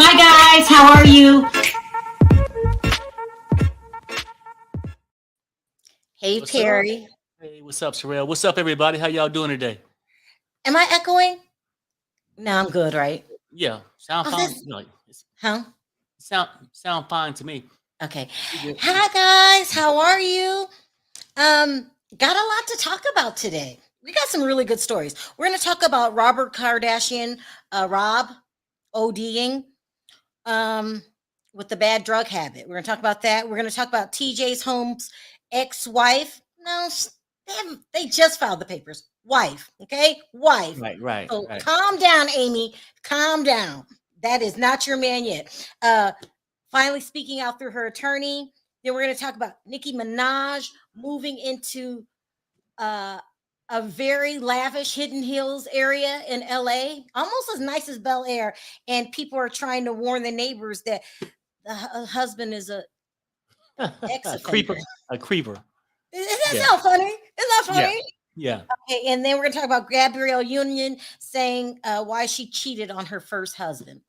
Hi guys, how are you? Hey What's up? Perry. Hey, what's up, Sharrell? What's up, everybody? How y'all doing today? Am I echoing? No, I'm good, right? Yeah, sound Oh, fine. this, No, huh? sound fine to me. Okay. You good? Hi guys, how are you? Got a lot to talk about today. We got some really good stories. We're going to talk about Robert Kardashian, Rob ODing, um, with the bad drug habit. We're going to talk about that. We're going to talk about TJ's Holmes' ex-wife. No, they just filed the papers. Wife, okay? Wife. Right. So calm down, Amy. Calm down. That is not your man yet. Finally speaking out through her attorney. Then we're going to talk about Nicki Minaj moving into uh, a very lavish Hidden Hills area in LA, almost as nice as Bel Air. And people are trying to warn the neighbors that the husband is a ex A offender. creeper, a creeper. Is that Yeah, sound funny? Is that yeah, funny? yeah. Okay, and then we're going to talk about Gabrielle Union saying why she cheated on her first husband.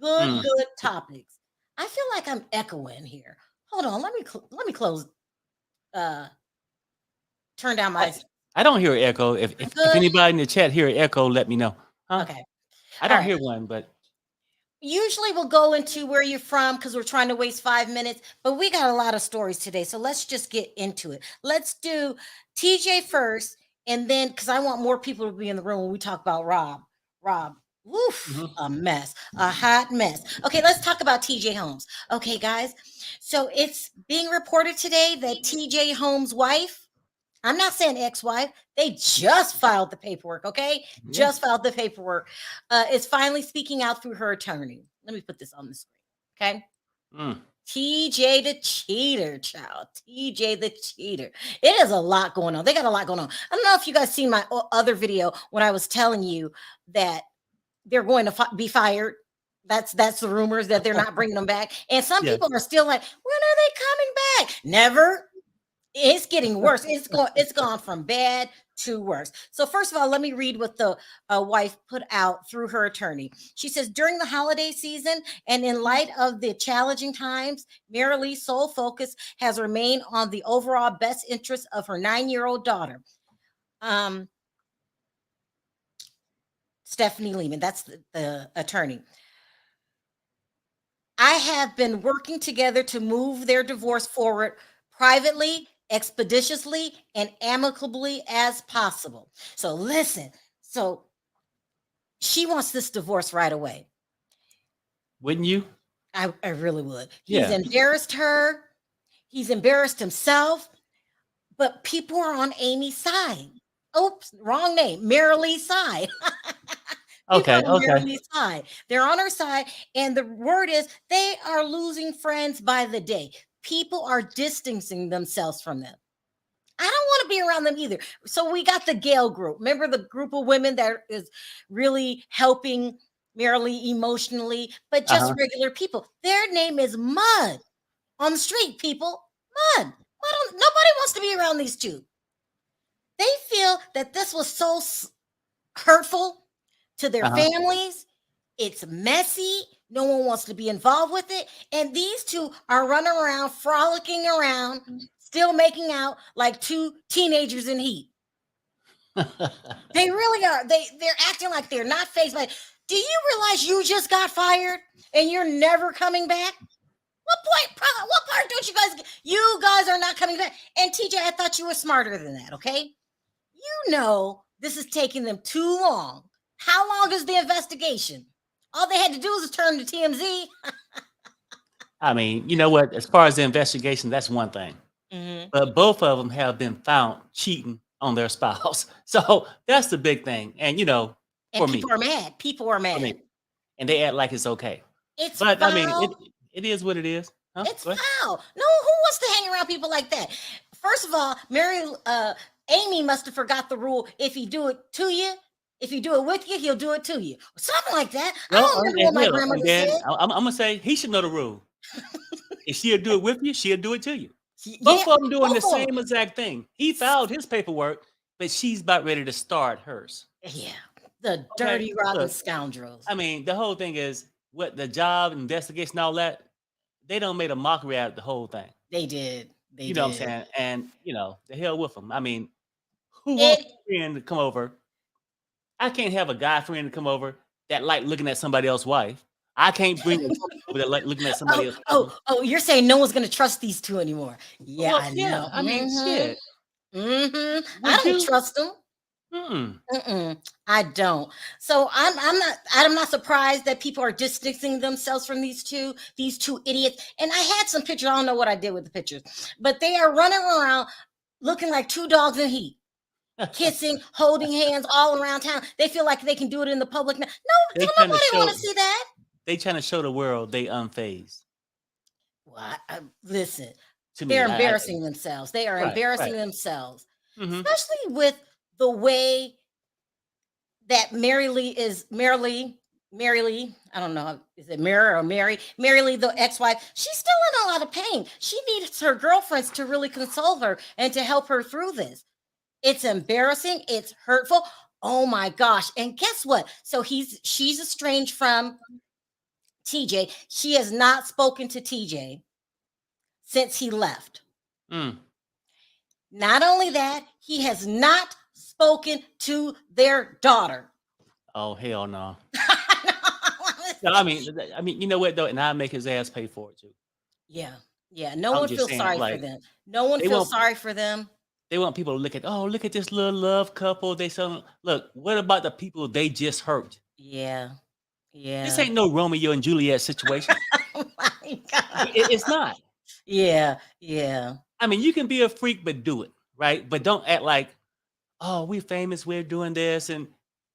Mm. Good topics. I feel like I'm echoing here. Hold on, let me close. Uh, turn down I, my. I don't hear an echo. If Good. anybody in the chat hear an echo, let me know. Huh? Okay. I All don't right. hear one, but Usually we'll go into where you're from because we're trying to waste 5 minutes, but we got a lot of stories today. So let's just get into it. Let's do TJ first, and then because I want more people to be in the room when we talk about Rob. Rob, woof, a mess, a hot mess. Okay, let's talk about TJ Holmes. Okay, guys. So it's being reported today that TJ Holmes' wife, I'm not saying ex-wife. They just filed the paperwork, okay? yeah. Just filed the paperwork. Is finally speaking out through her attorney. Let me put this on the screen, okay? Mm. TJ the cheater, child. TJ the cheater. It is a lot going on. They got a lot going on. I don't know if you guys seen my other video when I was telling you that they're going to be fired. That's the rumors that they're not bringing them back. And some Yeah. people are still like, when are they coming back? Never. It's getting worse. It's gone from bad to worse. So first of all, let me read what the wife put out through her attorney. She says, during the holiday season and in light of the challenging times, Merily's sole focus has remained on the overall best interest of her 9-year-old daughter. Stephanie Lehman, that's the attorney. I have been working together to move their divorce forward privately, expeditiously, and amicably as possible. So listen, so she wants this divorce right away. Wouldn't you? I really would. He's Yeah. embarrassed her. He's embarrassed himself. But people are on Amy's side. Oops, wrong name. Merily's side. People Okay. are on Okay. Merily's side. They're on her side. And the word is they are losing friends by the day. People are distancing themselves from them. I don't want to be around them either. So we got the Gale group. Remember the group of women that is really helping Merilyy emotionally, but just regular people. Their name is Mud on the street, people. Mud. Nobody wants to be around these two. They feel that this was so hurtful to their families. It's messy. No one wants to be involved with it. And these two are running around, frolicking around, still making out like two teenagers in heat. They really are. They're acting like they're not fazed by it. Do you realize you just got fired and you're never coming back? What part don't you guys are not coming back? And TJ, I thought you were smarter than that, okay? You know this is taking them too long. How long is the investigation? All they had to do was turn to TMZ. I mean, you know what? As far as the investigation, that's one thing. But both of them have been found cheating on their spouse. So that's the big thing. And, And for me, people are mad. People are for mad. me, and they act like it's okay. It's But I mean, filed. it is what it is. Huh? It's Go ahead. foul. No, who wants to hang around people like that? First of all, Amy must have forgot the rule. If he do it to you, if you do it with you, he'll do it to you. Something like that. I Well, don't remember and what my hell, and grandmother then said. I'm gonna say he should know the rule. If she'll do it with you, she'll do it to you. Yeah, Both of them doing the both of them. same exact thing. He filed his paperwork, but she's about ready to start hers. Yeah, the Okay, dirty, rotten look, scoundrels. I mean, the whole thing is what the job, investigation, all that. They don't made a mockery out of the whole thing. They did. They You know what I'm did. saying? And the hell with them. I mean, who wants It a friend to come over? I can't have a guy friend to come over that like looking at somebody else's wife. I can't bring a woman over that like looking at somebody else's husband. you're saying no one's gonna trust these two anymore. Yeah, Well, I yeah. know. I mean, shit. I Would don't you? trust them. Mm-mm. I don't. So I'm not surprised that people are distancing themselves from these two idiots. And I had some pictures. I don't know what I did with the pictures, but they are running around looking like two dogs in heat, kissing, holding hands all around town. They feel like they can do it in the public. No, They don't trying to nobody want to show. see that. They trying to show the world they unfazed. Well, listen, To me, they're embarrassing themselves. They are right, embarrassing right. themselves, Mm-hmm. especially with the way that Merilyy. I don't know, is it Mary or Mary? Merilyy, the ex-wife, she's still in a lot of pain. She needs her girlfriends to really console her and to help her through this. It's embarrassing. It's hurtful. Oh my gosh. And guess what? So she's estranged from TJ. She has not spoken to TJ since he left. Mm. Not only that, he has not spoken to their daughter. Oh hell no. No, I mean, you know what though, and I make his ass pay for it too. Yeah. No I'm one just feels saying, sorry for like them. No one they feels want sorry for them. they want people to look at this little love couple. They so look. What about the people they just hurt? Yeah. This Yeah. ain't no Romeo and Juliet situation. Oh my God. It's not. Yeah. Yeah. I mean, you can be a freak, but do it right. But don't act like, oh, we famous, we're doing this, and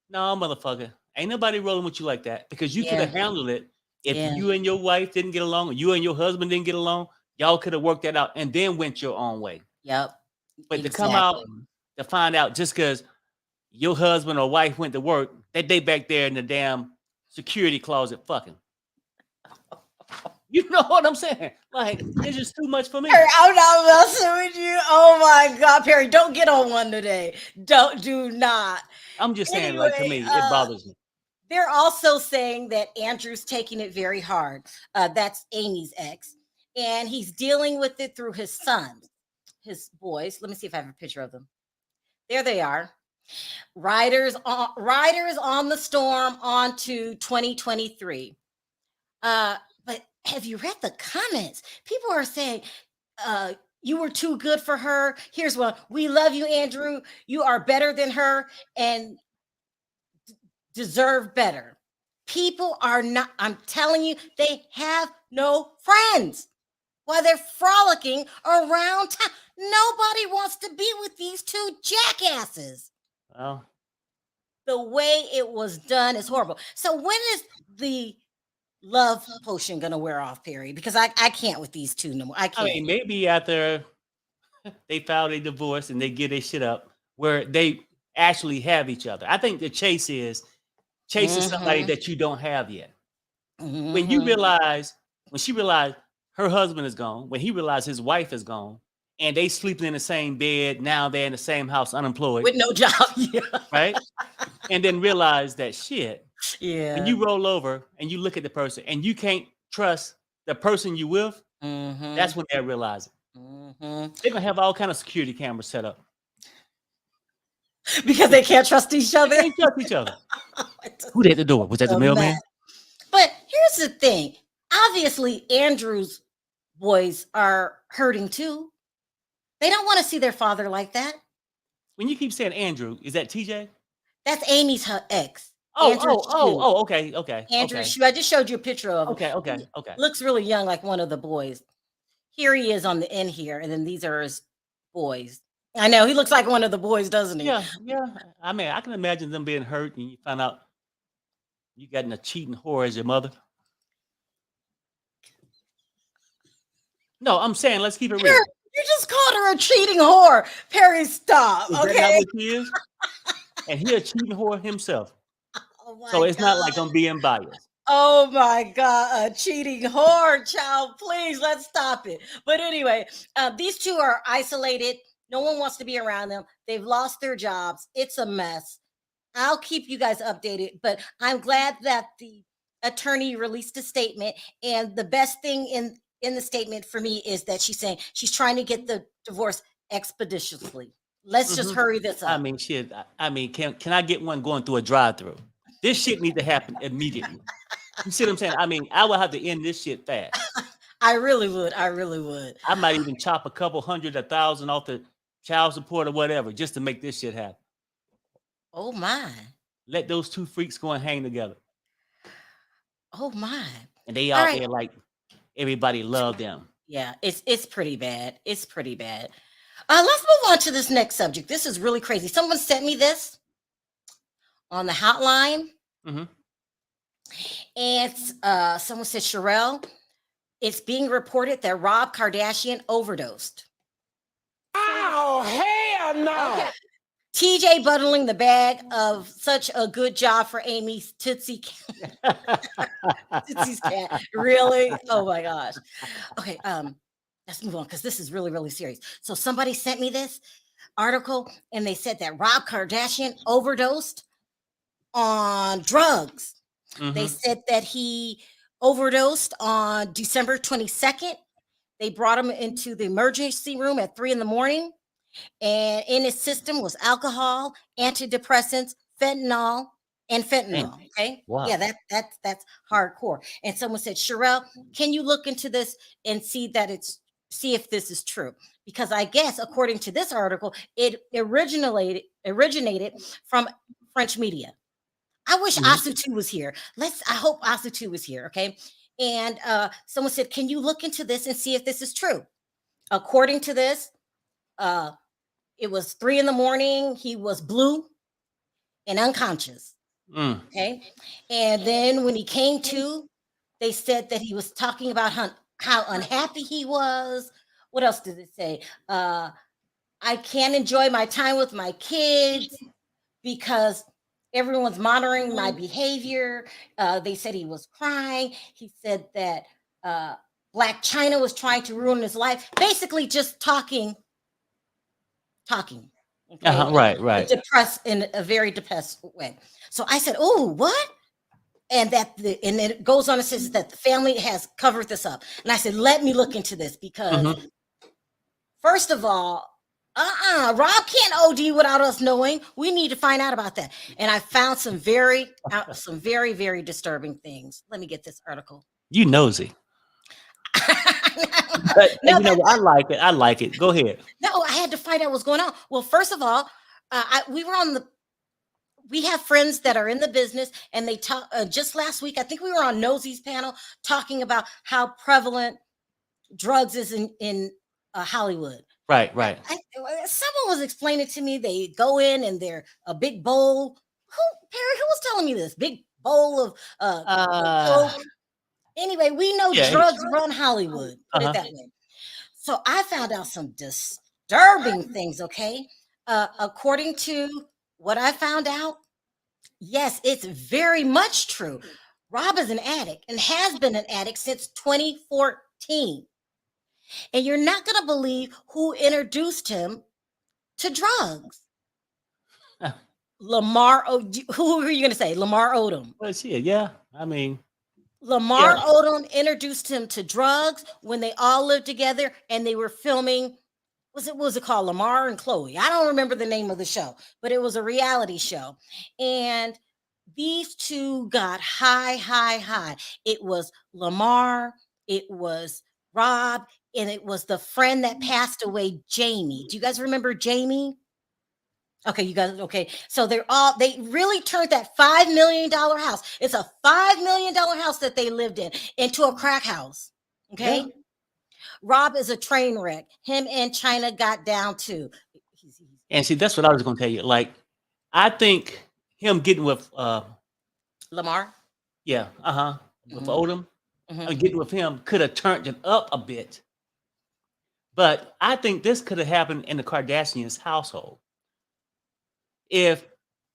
no, motherfucker, ain't nobody rolling with you like that because you could have Yeah. handled it if Yeah. you and your wife didn't get along, or you and your husband didn't get along. Y'all could have worked that out and then went your own way. Yep. But to come out Exactly. to find out just because your husband or wife went to work that they back there in the damn security closet fucking. You know what I'm saying? Like, it's just too much for me. Perry, I'm not messing with you. Oh my God, Perry, don't get on one today. Do not. I'm just saying, like, to Anyway, me, it bothers me. they're also saying that Andrew's taking it very hard. That's Amy's ex, and he's dealing with it through his sons, his boys. Let me see if I have a picture of them. There they are. Riders on the storm onto 2023. But have you read the comments? People are saying, you were too good for her. Here's one. We love you, Andrew. You are better than her and deserve better. People are not, I'm telling you, they have no friends while they're frolicking around town. Nobody wants to be with these two jackasses. Well, The way it was done is horrible. So when is the love potion gonna wear off, Perry? Because I can't with these two no more. I I can't. mean, maybe after they file a divorce and they get their shit up where they actually have each other. I think the chase is chasing somebody that you don't have yet. When you realize, when she realized her husband is gone, when he realized his wife is gone, and they sleeping in the same bed, now they're in the same house, unemployed, with no job. Yeah. right? And then realize that shit. When Yeah. you roll over and you look at the person and you can't trust the person you with, that's when they realize it. They're gonna have all kind of security cameras set up Because they can't trust each other. They can't trust each other. Who's at the door? Was that the mailman? But here's the thing. Obviously, Andrew's boys are hurting too. They don't want to see their father like that. When you keep saying Andrew, is that TJ? That's Amy's her ex. Okay. Andrew Shue. I just showed you a picture of him. Okay. Looks really young, like one of the boys. Here he is on the end here, and then these are his boys. I know he looks like one of the boys, doesn't he? Yeah. I mean, I can imagine them being hurt, and you find out you got a cheating whore as your mother. No, I'm saying let's keep it Perry, real. you just called her a cheating whore. Perry, stop. Is that not Okay. what she is? And he a cheating whore himself. Oh So my it's not like God. I'm being biased. Oh my God, a cheating whore, child. Please, let's stop it. But anyway, these two are isolated. No one wants to be around them. They've lost their jobs. It's a mess. I'll keep you guys updated, but I'm glad that the attorney released a statement. And the best thing in the statement for me is that she's saying she's trying to get the divorce expeditiously. Let's just hurry this I up. mean, shit. I mean, can I get one going through a drive-through? This shit need to happen immediately. You see what I'm saying? I mean, I will have to end this shit fast. I really would. I really would. I might even chop a couple hundred, 1,000 off the child support or whatever, just to make this shit happen. Oh my. Let those two freaks go and hang together. Oh my. And they All out right. there like everybody love them. Yeah, it's pretty bad. It's pretty bad. Let's move on to this next subject. This is really crazy. Someone sent me this on the hotline, Mm-hmm. and someone said, Sharrell, it's being reported that Rob Kardashian overdosed. Oh, hell no. Okay. TJ bundling the bag of such a good job for Amy's Tootsie's cat. Really? Oh my gosh. Okay, let's move on because this is really, really serious. So somebody sent me this article and they said that Rob Kardashian overdosed on drugs. They said that he overdosed on December 22nd. They brought him into the emergency room at 3 a.m. And in his system was alcohol, antidepressants, fentanyl, and fentanyl. Okay. Wow. Yeah, that's hardcore. And someone said, Sharrell, can you look into this and see if this is true? Because I guess according to this article, it originated from French media. I wish Asutu was here. I hope Asutu was here. Okay. And someone said, can you look into this and see if this is true? According to this, it was 3 a.m. He was blue and unconscious. Okay. And then when he came to, they said that he was talking about how unhappy he was. What else did it say? I can't enjoy my time with my kids because everyone's monitoring my behavior. They said he was crying. He said that Black China was trying to ruin his life. Basically just talking. Okay? Right. Depressed in a very depressed way. So I said, "Oh, what?" And then it goes on and says that the family has covered this up. And I said, "Let me look into this because, first of all, Rob can't OD without us knowing. We need to find out about that." And I found some very, very disturbing things. Let me get this article. You nosy. But No, you know what? I like it. Go ahead. No, I had to find out what's going on. Well, first of all, we have friends that are in the business, and they talk just last week. I think we were on Nosy's panel talking about how prevalent drugs is in Hollywood. Right. Someone was explaining to me they go in and they're a big bowl. Perry, who was telling me this? Big bowl of Coke. Anyway, we know drugs run Hollywood. Put it that way. So I found out some disturbing things. Okay, according to what I found out, yes, it's very much true. Rob is an addict and has been an addict since 2014. And you're not going to believe who introduced him to drugs. Lamar, who are you going to say? Lamar Odom. Well, shit, yeah. I mean, Lamar Odom introduced him to drugs when they all lived together and they were filming. What was it called? Lamar and Chloe. I don't remember the name of the show, but it was a reality show. And these two got high. It was Lamar, it was Rob, and it was the friend that passed away, Jamie. Do you guys remember Jamie? Okay, you guys, okay. So they really turned that $5 million house. It's a $5 million house that they lived in into a crack house. Okay. Yeah. Rob is a train wreck. Him and China got down too. And see, that's what I was going to tell you. Like, I think him getting with Lamar. Yeah. With Odom. Getting with him could have turned it up a bit. But I think this could have happened in the Kardashians' household. If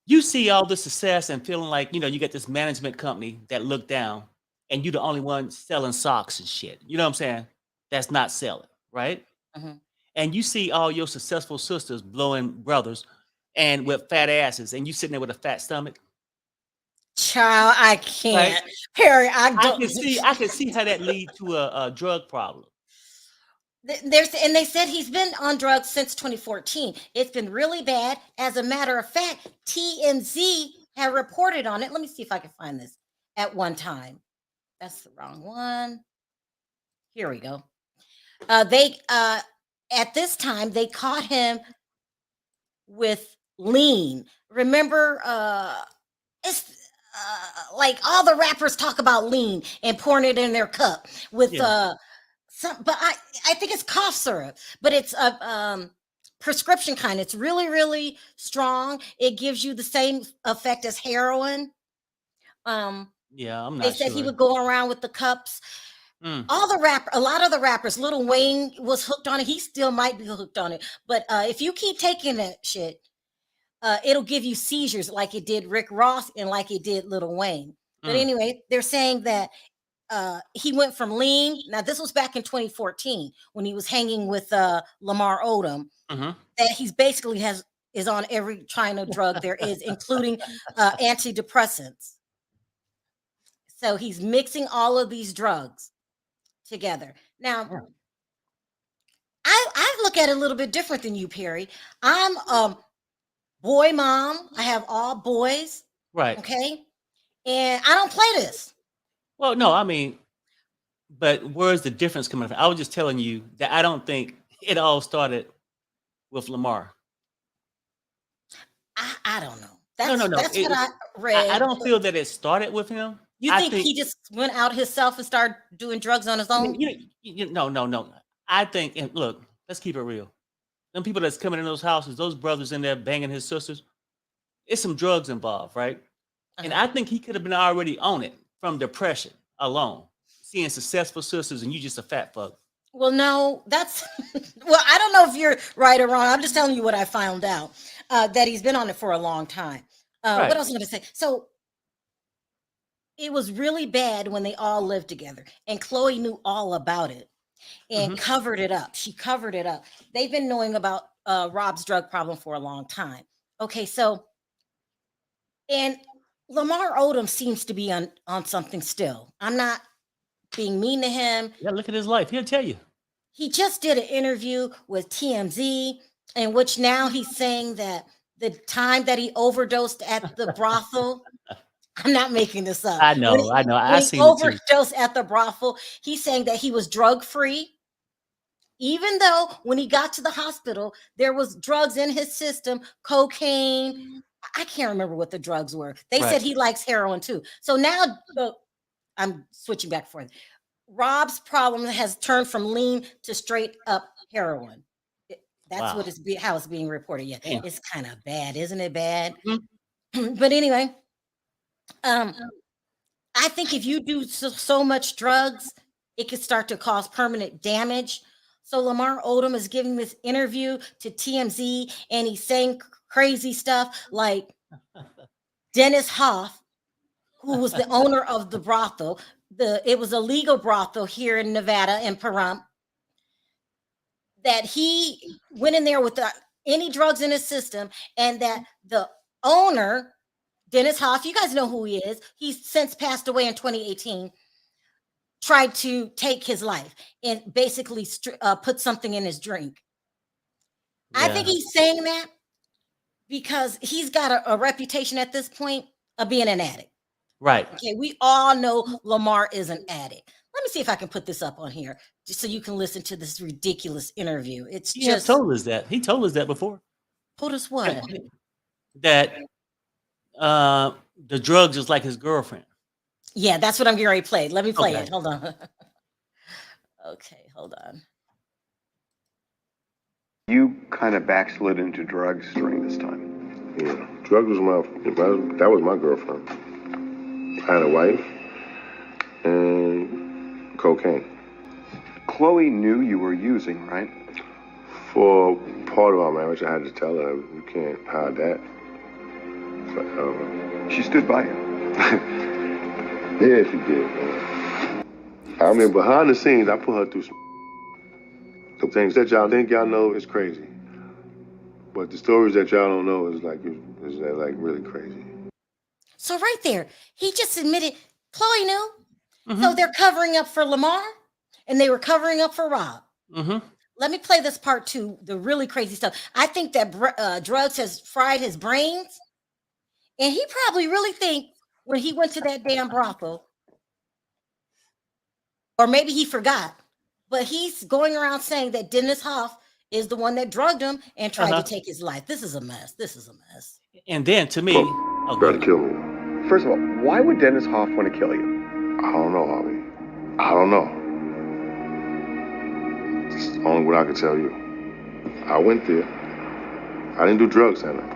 you see all the success and feeling like, you get this management company that look down and you're the only one selling socks and shit. You know what I'm saying? That's not selling, right? Mhm. And you see all your successful sisters blowing brothers and with fat asses and you sitting there with a fat stomach, Child, I right? can't. Perry, I I don't. can see I can see how that lead to a drug problem. There's and they said he's been on drugs since 2014. It's been really bad. As a matter of fact, TMZ had reported on it. Let me see if I can find this at one time. That's the wrong one. Here we go. They at this time they caught him with lean. Remember, it's like all the rappers talk about lean and pouring it in their cup with Yeah. some, but I think it's cough syrup, but it's a prescription kind. It's really really strong. It gives you the same effect as heroin. Um, Yeah, I'm they not said he sure. would go around with the cups. Mm. A lot of the rappers, Lil Wayne was hooked on it. He still might be hooked on it. But if you keep taking that shit, it'll give you seizures like it did Rick Ross and like it did Lil Wayne. But Mm. anyway, they're saying that he went from lean. Now, this was back in 2014 when he was hanging with Lamar Odom. Hmm. That he's basically is on every China drug there is, including antidepressants. So he's mixing all of these drugs together. Now, Yeah. I look at it a little bit different than you, Perry. I'm boy mom. I have all boys. Right. Okay. And I don't play this. Well, no, I mean, but where's the difference coming from? I was just telling you that I don't think it all started with Lamar. I don't know. No, no, no. That's what I I read. don't feel that it started with him. You I think think he just went out himself and started doing drugs on his I mean, own? no, no, no. I think, and look, let's keep it real. Them people that's coming in those houses, those brothers in there banging his sisters, it's some drugs involved, right? And Uh-huh. I think he could have been already on it from depression alone, seeing successful sisters, and you just a fat fuck. Well, no, that's well, I don't know if you're right or wrong. I'm just telling you what I found out. That he's been on it for a long time. What Right. else am I gonna say? So it was really bad when they all lived together, and Chloe knew all about it and Hmm. covered it up. She covered it up. They've been knowing about Rob's drug problem for a long time. Okay, so and Lamar Odom seems to be on something still. I'm not being mean to him. Yeah, look at his life. He'll tell you. He just did an interview with TMZ in which now he's saying that the time that he overdosed at the brothel, I'm not making this up. I know, I know. I When he seen it too. overdosed at the brothel, he's saying that he was drug free, even though when he got to the hospital, there was drugs in his system, cocaine. I can't remember what the drugs were. They Right. said he likes heroin too. So now I'm switching back and forth. Rob's problem has turned from lean to straight up heroin. That's Wow. what how it's being reported. Yeah, Damn. it's kind of bad, isn't it? Bad. Mhm. But anyway, um, I think if you do so much drugs, it could start to cause permanent damage. So Lamar Odom is giving this interview to TMZ, and he's saying crazy stuff like Dennis Hoff, who was the owner of the brothel. It was a legal brothel here in Nevada in Pahrump. That he went in there with any drugs in his system, and that the owner, Dennis Hoff, you guys know who he is. He's since passed away in 2018. Tried to take his life and basically put something in his drink. I think Yeah. he's saying that because he's got a reputation at this point of being an addict. Right. Okay, we all know Lamar is an addict. Let me see if I can put this up on here just so you can listen to this ridiculous interview. It's He have just told us that. He told us that before. told us what? That the drugs is like his girlfriend. Yeah, that's what I'm getting ready to play. Let me play Okay. it. Hold on. Okay, hold on. You kind of backslid into drugs during this time. Yeah, drugs was that was my girlfriend. I had a wife and cocaine. Chloe knew you were using, right? For part of our marriage, I had to tell her you can't hide that. But, She stood by you. yeah, she did, man. I mean, behind the scenes, I put her through some things that y'all think y'all know is crazy. But the stories that y'all don't know is like really crazy. So right there, he just admitted Chloe knew. So they're covering up for Lamar, and they were covering up for Rob. Let me play this part too, the really crazy stuff. I think that drugs has fried his brains, and he probably really thinks when he went to that damn brothel, or maybe he forgot, but he's going around saying that Dennis Hoff is the one that drugged him and tried to take his life. This is a mess. This is a mess. And then to me, Try to kill me. First of all, why would Dennis Hoff want to kill you? I don't know, Holly. I don't know. It's only what I can tell you. I went there. I didn't do drugs that night.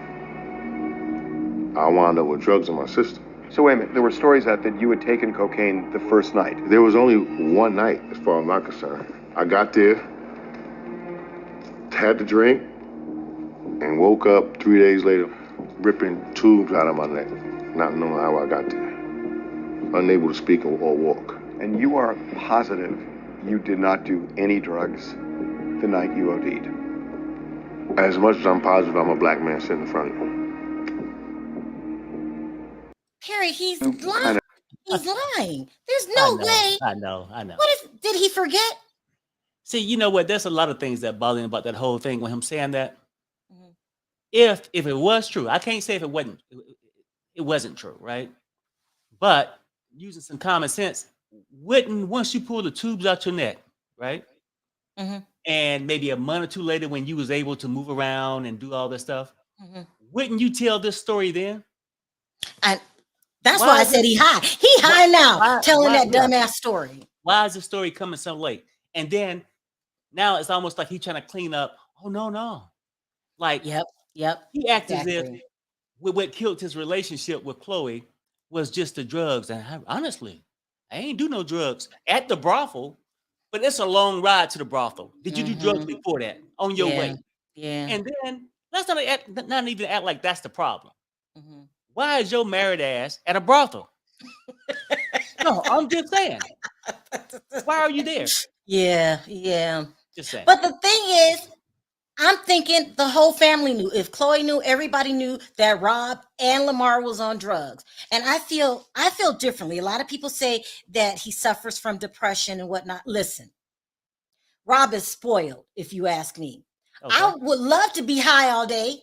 I wound up with drugs in my system. So wait a minute, there were stories out that you had taken cocaine the first night. There was only one night, as far as I'm concerned. I got there, had the drink, and woke up 3 days later, ripping tubes out of my neck, not knowing how I got there. Unable to speak or walk. And you are positive you did not do any drugs the night you OD'd. As much as I'm positive I'm a black man sitting in front of you. Perry, he's lying. He's lying. There's no way. I know. Did he forget? See, you know what? There's a lot of things that bother me about that whole thing with him saying that. If it was true, I can't say if it wasn't true, right? But using some common sense, once you pull the tubes out your neck, right? And maybe a month or two later when you was able to move around and do all this stuff, wouldn't you tell this story then? That's why I said he high. He high now, telling that dumbass story. Why is the story coming so late? And then now it's almost like he's trying to clean up. Oh, no. Like, Yep. He acted as if what killed his relationship with Chloe was just the drugs. And honestly, I ain't do no drugs at the brothel, but it's a long ride to the brothel. Did you do drugs before that on your way? Yeah. And then let's not even act like that's the problem. Why is your married ass at a brothel? No, I'm just saying. Why are you there? Yeah. Just saying. But the thing is, I'm thinking the whole family knew. If Chloe knew, everybody knew that Rob and Lamar was on drugs. And I feel differently. A lot of people say that he suffers from depression and whatnot. Listen, Rob is spoiled, if you ask me. Okay. I would love to be high all day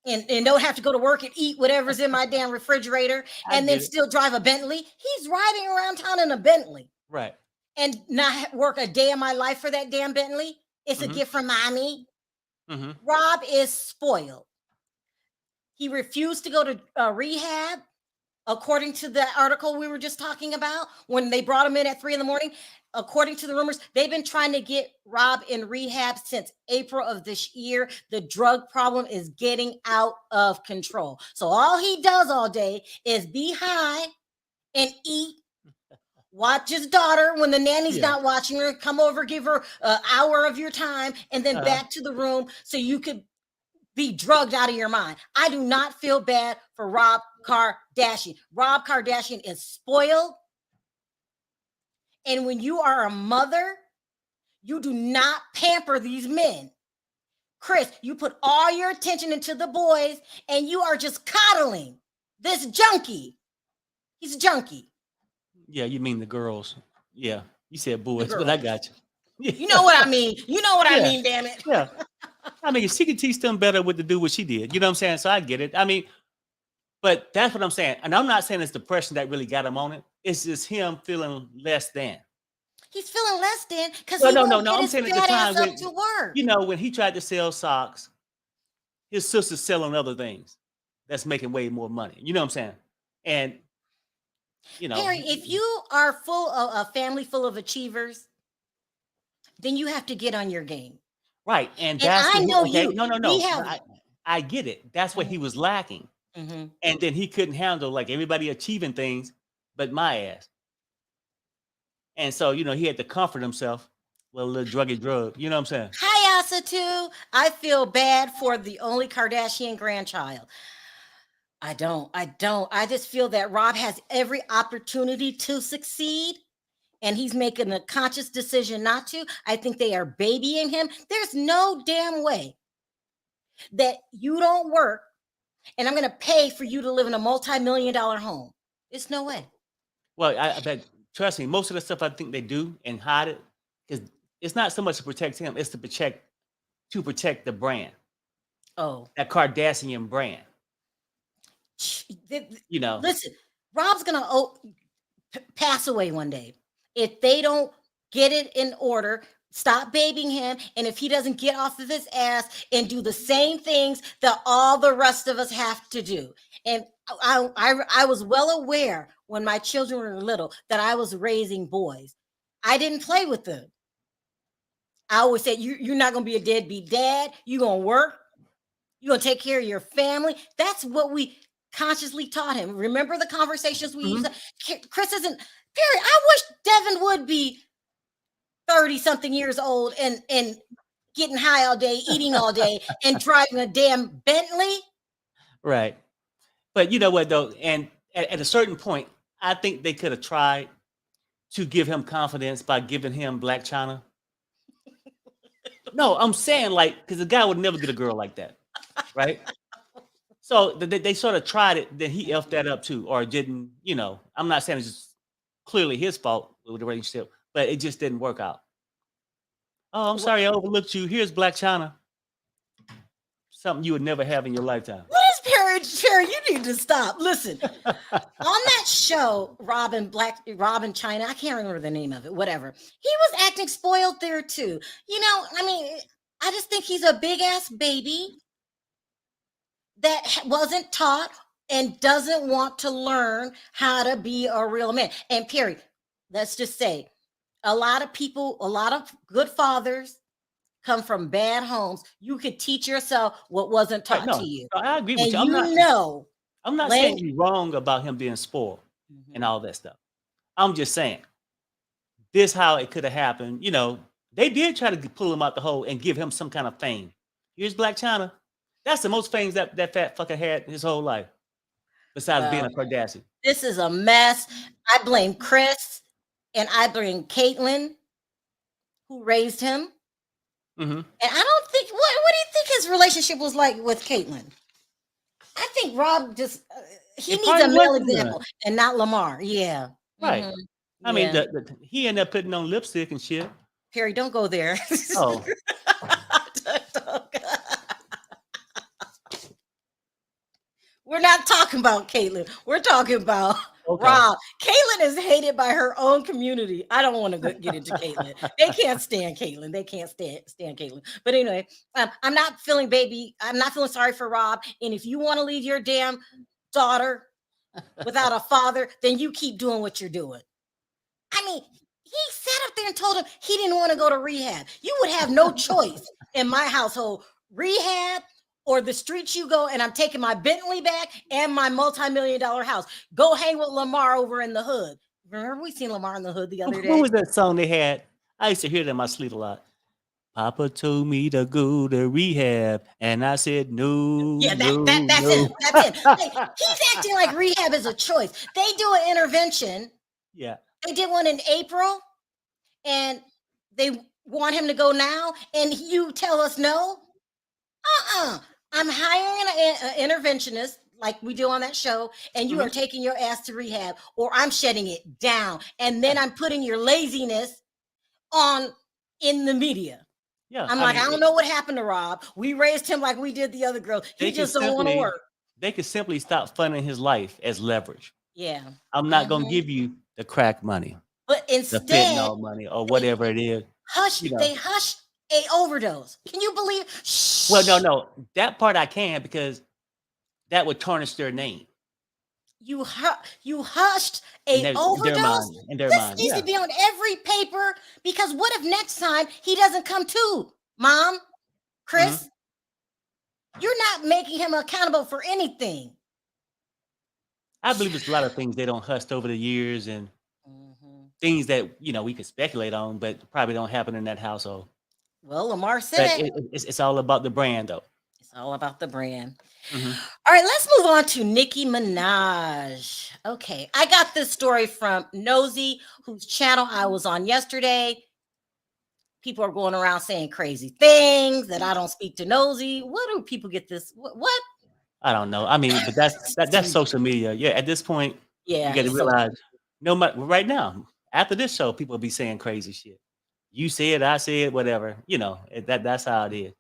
and don't have to go to work and eat whatever's in my damn refrigerator and then still drive a Bentley. He's riding around town in a Bentley. Right. And not work a day of my life for that damn Bentley. It's a gift from mommy. Rob is spoiled. He refused to go to rehab, according to the article we were just talking about, when they brought him in at 3 a.m. According to the rumors, they've been trying to get Rob in rehab since April of this year. The drug problem is getting out of control. So all he does all day is be high and eat, watch his daughter when the nanny's not watching her, come over, give her an hour of your time, and then back to the room so you could be drugged out of your mind. I do not feel bad for Rob Kardashian. Rob Kardashian is spoiled. And when you are a mother, you do not pamper these men. Chris, you put all your attention into the boys and you are just coddling this junkie. He's a junkie. Yeah, you mean the girls. Yeah, you said boys, but I got you. You know what I mean. You know what I mean, damn it. Yeah. I mean, she could teach them better what to do what she did. You know what I'm saying? So I get it. I mean, but that's what I'm saying. And I'm not saying it's depression that really got him on it. It's just him feeling less than. He's feeling less than because no. I'm saying at the time when, to work. You know, when he tried to sell socks, his sister's selling other things that's making way more money. You know what I'm saying? And you know, Harry, if you are full of a family full of achievers, then you have to get on your game. Right. And that's I know okay, you. No. I get it. That's what he was lacking. And then he couldn't handle like everybody achieving things but my ass. And so, you know, he had to comfort himself with a little druggy drug. You know what I'm saying? High Asa, I feel bad for the only Kardashian grandchild. I don't. I just feel that Rob has every opportunity to succeed, and he's making a conscious decision not to. I think they are babying him. There's no damn way that you don't work and I'm going to pay for you to live in a multi-million-dollar home. It's no way. Well, I bet, trust me, most of the stuff I think they do and hide it because it's not so much to protect him, it's to protect the brand, Oh, that Kardashian brand. You know, listen, Rob's going to pass away one day. If they don't get it in order, stop babying him. And if he doesn't get off of his ass and do the same things that all the rest of us have to do. And I was well aware when my children were little that I was raising boys. I didn't play with them. I always said, you're not going to be a deadbeat dad. You're going to work. You're going to take care of your family. That's what we consciously taught him. Remember the conversations we used to, Chris isn't, Perry, I wish Devin would be 30-something years old and getting high all day, eating all day, and driving a damn Bentley. right. But you know what, though? And at a certain point, I think they could have tried to give him confidence by giving him Black China. No, I'm saying like, because the guy would never get a girl like that, right? So they sort of tried it, then he effed that up too, or didn't, you know, I'm not saying it's just clearly his fault with the relationship, but it just didn't work out. Oh, I'm sorry, I overlooked you. Here's Black China. Something you would never have in your lifetime. What is Perry? You need to stop. Listen, on that show, Rob and China, I can't remember the name of it, whatever. He was acting spoiled there too. You know, I mean, I just think he's a big ass baby that wasn't taught and doesn't want to learn how to be a real man. And Perry, let's just say, a lot of people, a lot of good fathers come from bad homes. You could teach yourself what wasn't taught No, to you. I agree with And you. I'm not saying you're wrong about him being spoiled and Mhm. all that stuff. I'm just saying this how it could have happened. You know, they did try to pull him out the hole and give him some kind of fame. Here's Black China. That's the most fame that fat fucker had his whole life, besides being a Kardashian. This is a mess. I blame Chris and I blame Caitlyn, who raised him. Mm-hmm. And I don't think, what do you think his relationship was like with Caitlyn? I think Rob just, he It needs probably a male wasn't example and not Lamar. Yeah. Right. Mhm. I mean, Yeah. he ended up putting on lipstick and shit. Perry, don't go there. Oh, We're not talking about Caitlyn. We're talking about okay. Rob. Caitlyn is hated by her own community. I don't want to get into Caitlyn. They can't stand Caitlyn. They can't stand Caitlyn. But anyway, I'm not feeling sorry for Rob. And if you want to leave your damn daughter without a father, then you keep doing what you're doing. I mean, he sat up there and told him he didn't want to go to rehab. You would have no choice in my household. Rehab or the streets you go, and I'm taking my Bentley back and my multi-million-dollar house. Go hang with Lamar over in the hood. Remember we seen Lamar in the hood the other day? What was that song they had? I used to hear that in my sleep a lot. Papa told me to go to rehab, and I said no. Yeah, that's no. it. That's it. Like, he's acting like rehab is a choice. They do an intervention. Yeah. They did one in April, and they want him to go now, and you tell us no? I'm hiring an interventionist like we do on that show, and you are taking your ass to rehab, or I'm shutting it down. And then I'm putting your laziness on in the media. Yeah. I'm like, I don't know what happened to Rob. We raised him like we did the other girls. He just don't want to work. They could simply stop funding his life as leverage. Yeah. I'm not going to give you the crack money, But the instead, fentanyl money, or whatever it is. they hush a overdose. Can you believe? Shh. Well, no. That part I can, because that would tarnish their name. You hushed a overdose. In their This mind. needs to be on every paper, because what if next time he doesn't come to? Mom, Chris, you're not making him accountable for anything. I believe there's a lot of things they don't hush over the years, and things that we could speculate on, but probably don't happen in that household. Well, Lamar But said it's all about the brand, though. it's all about the brand. Mhm. All right, let's move on to Nicki Minaj. Okay, I got this story from Nosy, whose channel I was on yesterday. People are going around saying crazy things that I don't speak to Nosy. What do people get this? What? I don't know. I mean, but that's social media. Yeah, at this point, you Yeah, got to it's so. realize, no matter right now, after this show, people will be saying crazy shit. You said, I said, whatever. That's how it is.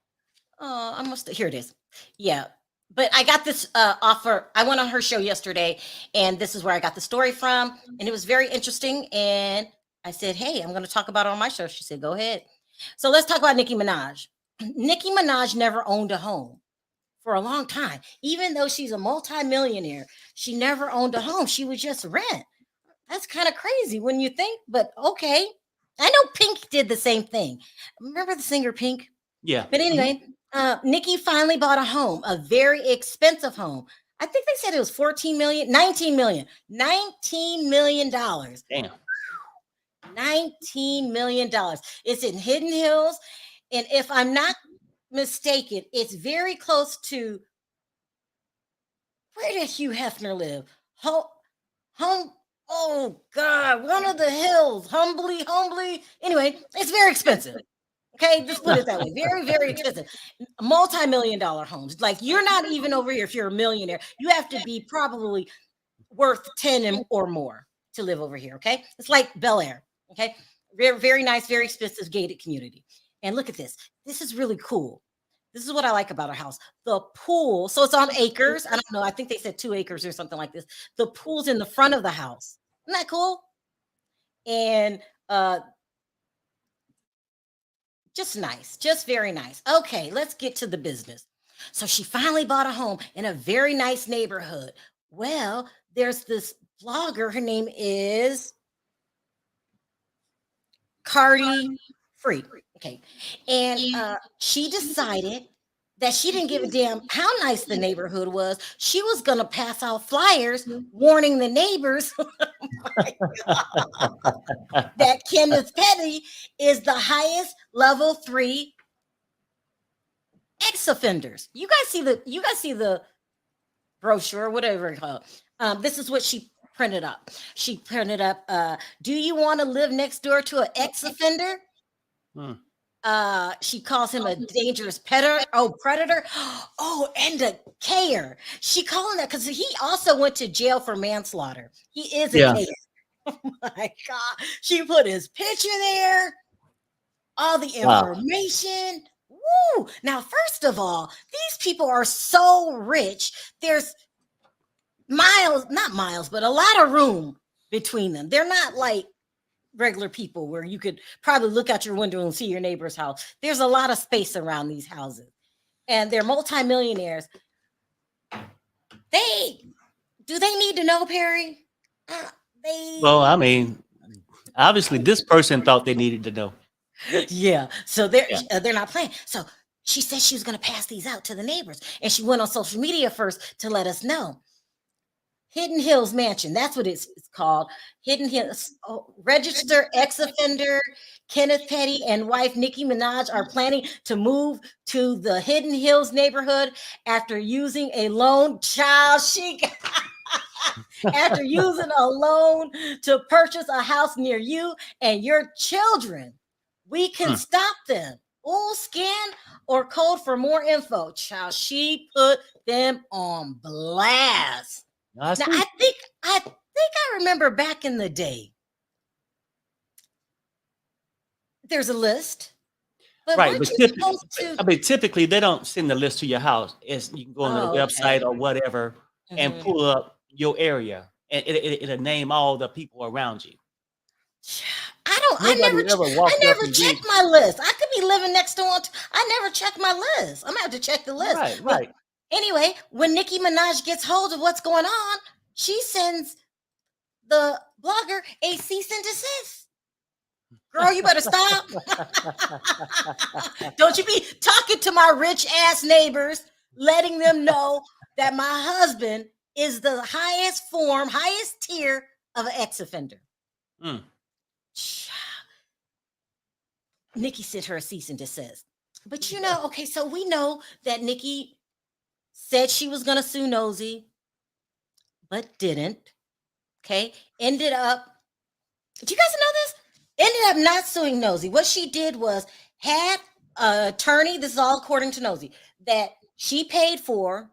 Oh, I must here it is. Yeah. But I got this offer. I went on her show yesterday, and this is where I got the story from. And it was very interesting. And I said, hey, I'm going to talk about it on my show. She said, go ahead. So let's talk about Nicki Minaj. Nicki Minaj never owned a home for a long time. Even though she's a multimillionaire, she never owned a home. She would just rent. That's kind of crazy when you think, but okay. I know Pink did the same thing. Remember the singer Pink? Yeah. But anyway, Nicki finally bought a home, a very expensive home. I think they said it was 14 million, 19 million, $19 million. Damn. $19 million. It's in Hidden Hills. And if I'm not mistaken, it's very close to where did Hugh Hefner live? Oh God, one of the hills. Humbly. Anyway, it's very expensive. Okay, just put it that way. Very, very expensive. Multi-million-dollar homes. Like you're not even over here if you're a millionaire. You have to be probably worth 10 or more to live over here. Okay, it's like Bel Air. Okay, very, very nice, very expensive gated community. And look at this. This is really cool. This is what I like about a house. The pool. So it's on acres. I don't know. I think they said 2 acres or something like this. The pool's in the front of the house. Isn't that cool? And just nice, just very nice. Okay, let's get to the business. So she finally bought a home in a very nice neighborhood. Well, there's this blogger. Her name is Cardi Free. Okay. And she decided that she didn't give a damn how nice the neighborhood was. She was going to pass out flyers warning the neighbors that Kenneth Petty is the highest level 3 ex-offenders. You guys see the brochure, whatever it's called. This is what she printed up. She printed up, do you want to live next door to an ex-offender? She calls him a dangerous predator. Oh, and a K-er. She calling that because he also went to jail for manslaughter. He is a K-er. Oh my God. She put his picture there, all the information. Woo! Now, first of all, these people are so rich. There's not miles, but a lot of room between them. They're not like regular people where you could probably look out your window and see your neighbor's house. There's a lot of space around these houses, and they're multimillionaires. Do they need to know, Perry? Well, I mean, obviously, this person thought they needed to know. Yeah, so they're not playing. So she said she was going to pass these out to the neighbors, and she went on social media first to let us know. Hidden Hills Mansion, that's what it's called. Hidden Hills. Registered ex-offender Kenneth Petty and wife Nicki Minaj are planning to move to the Hidden Hills neighborhood after using a loan. After using a loan to purchase a house near you and your children. We can stop them. Scan or code for more info. Child, she put them on blast. Now, I think I remember back in the day. There's a list. But right, but typically they don't send the list to your house. You can go on the website or whatever and pull up your area, and it'll name all the people around you. I never checked my list. I could be living next door. I never checked my list. I'm gonna have to check the list. Right. Anyway, when Nicki Minaj gets hold of what's going on, she sends the blogger a cease and desist. Girl, you better stop. Don't you be talking to my rich ass neighbors, letting them know that my husband is the highest tier of an ex-offender. Nicki sent her a cease and desist. But you know, okay, so we know that Nicki said she was gonna sue Nosy, but didn't. Okay, ended up. Do you guys know this? Ended up not suing Nosy. What she did was had an attorney. This is all according to Nosy that she paid for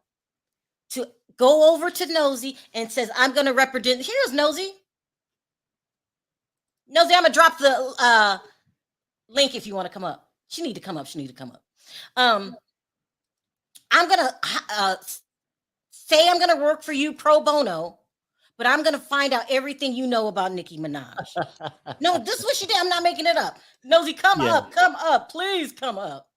to go over to Nosy and says, "I'm going to represent." Here's Nosy. Nosy, I'm gonna drop the link if you want to come up. She need to come up. She need to come up. I'm gonna say I'm gonna work for you pro bono, but I'm gonna find out everything you know about Nicki Minaj. No, this is what she did. I'm not making it up. Nosy, come up, please come up.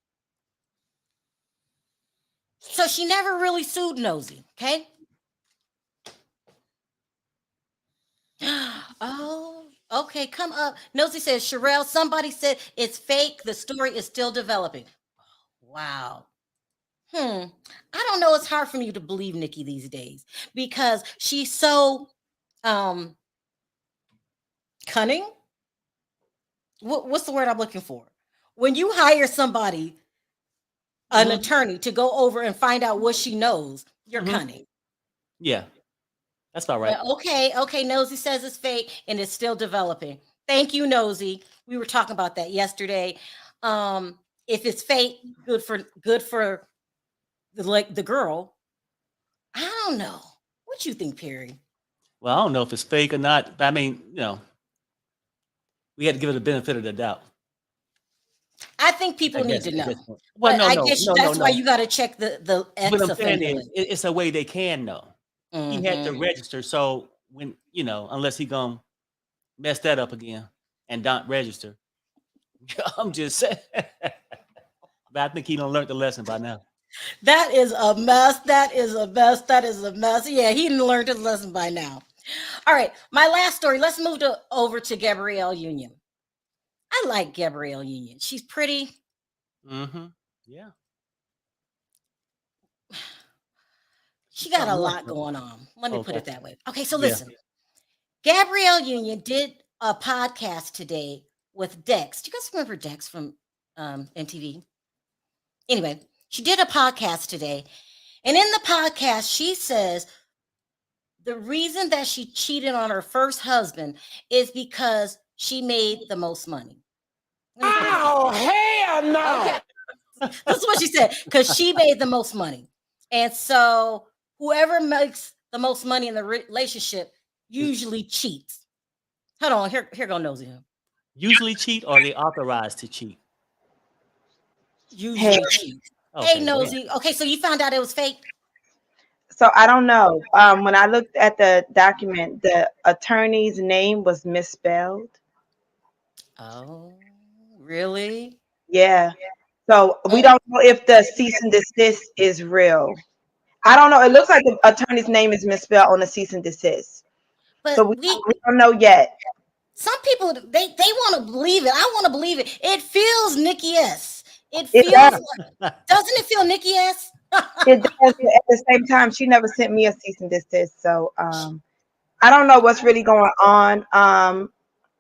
So she never really sued Nosy, okay? Oh, okay, come up. Nosy says, Sharrell, somebody said it's fake. The story is still developing. Wow. I don't know. It's hard for me to believe Nicki these days because she's so cunning. What's the word I'm looking for? When you hire somebody, an attorney, to go over and find out what she knows, you're cunning. Yeah, that's about right. Okay. Nosy says it's fake and it's still developing. Thank you, Nosy. We were talking about that yesterday. If it's fake, good for the girl. I don't know. What you think, Perry? Well, I don't know if it's fake or not. But I mean, we had to give it the benefit of the doubt. I think people need to know. Well, I guess that's why you got to check the ex-offender. It's a way they can know. He had to register, so when unless he gonna mess that up again and don't register. I'm just saying. But I think he done learned the lesson by now. That is a mess. That is a mess. Yeah, he didn't learn his lesson by now. All right, my last story. Let's move over to Gabrielle Union. I like Gabrielle Union. She's pretty. Yeah. She got a lot going on. Let me put it that way. Okay, so listen. Gabrielle Union did a podcast today with Dex. Do you guys remember Dex from MTV? Anyway, she did a podcast today. And in the podcast, she says the reason that she cheated on her first husband is because she made the most money. Oh, hell no. Okay. That's what she said, because she made the most money. And so whoever makes the most money in the relationship usually cheats. Hold on, here go Nosy. Usually cheat, or they authorized to cheat? Usually cheat. Okay, hey, Nosy. Yeah. Okay, so you found out it was fake? So I don't know. When I looked at the document, the attorney's name was misspelled. Oh, really? Yeah. So we don't know if the cease and desist is real. I don't know. It looks like the attorney's name is misspelled on the cease and desist. But so we don't know yet. Some people, they want to believe it. I want to believe it. It feels Nicki-esque. It feels doesn't it feel Nicki-esque? It does. At the same time, she never sent me a cease and desist. So I don't know what's really going on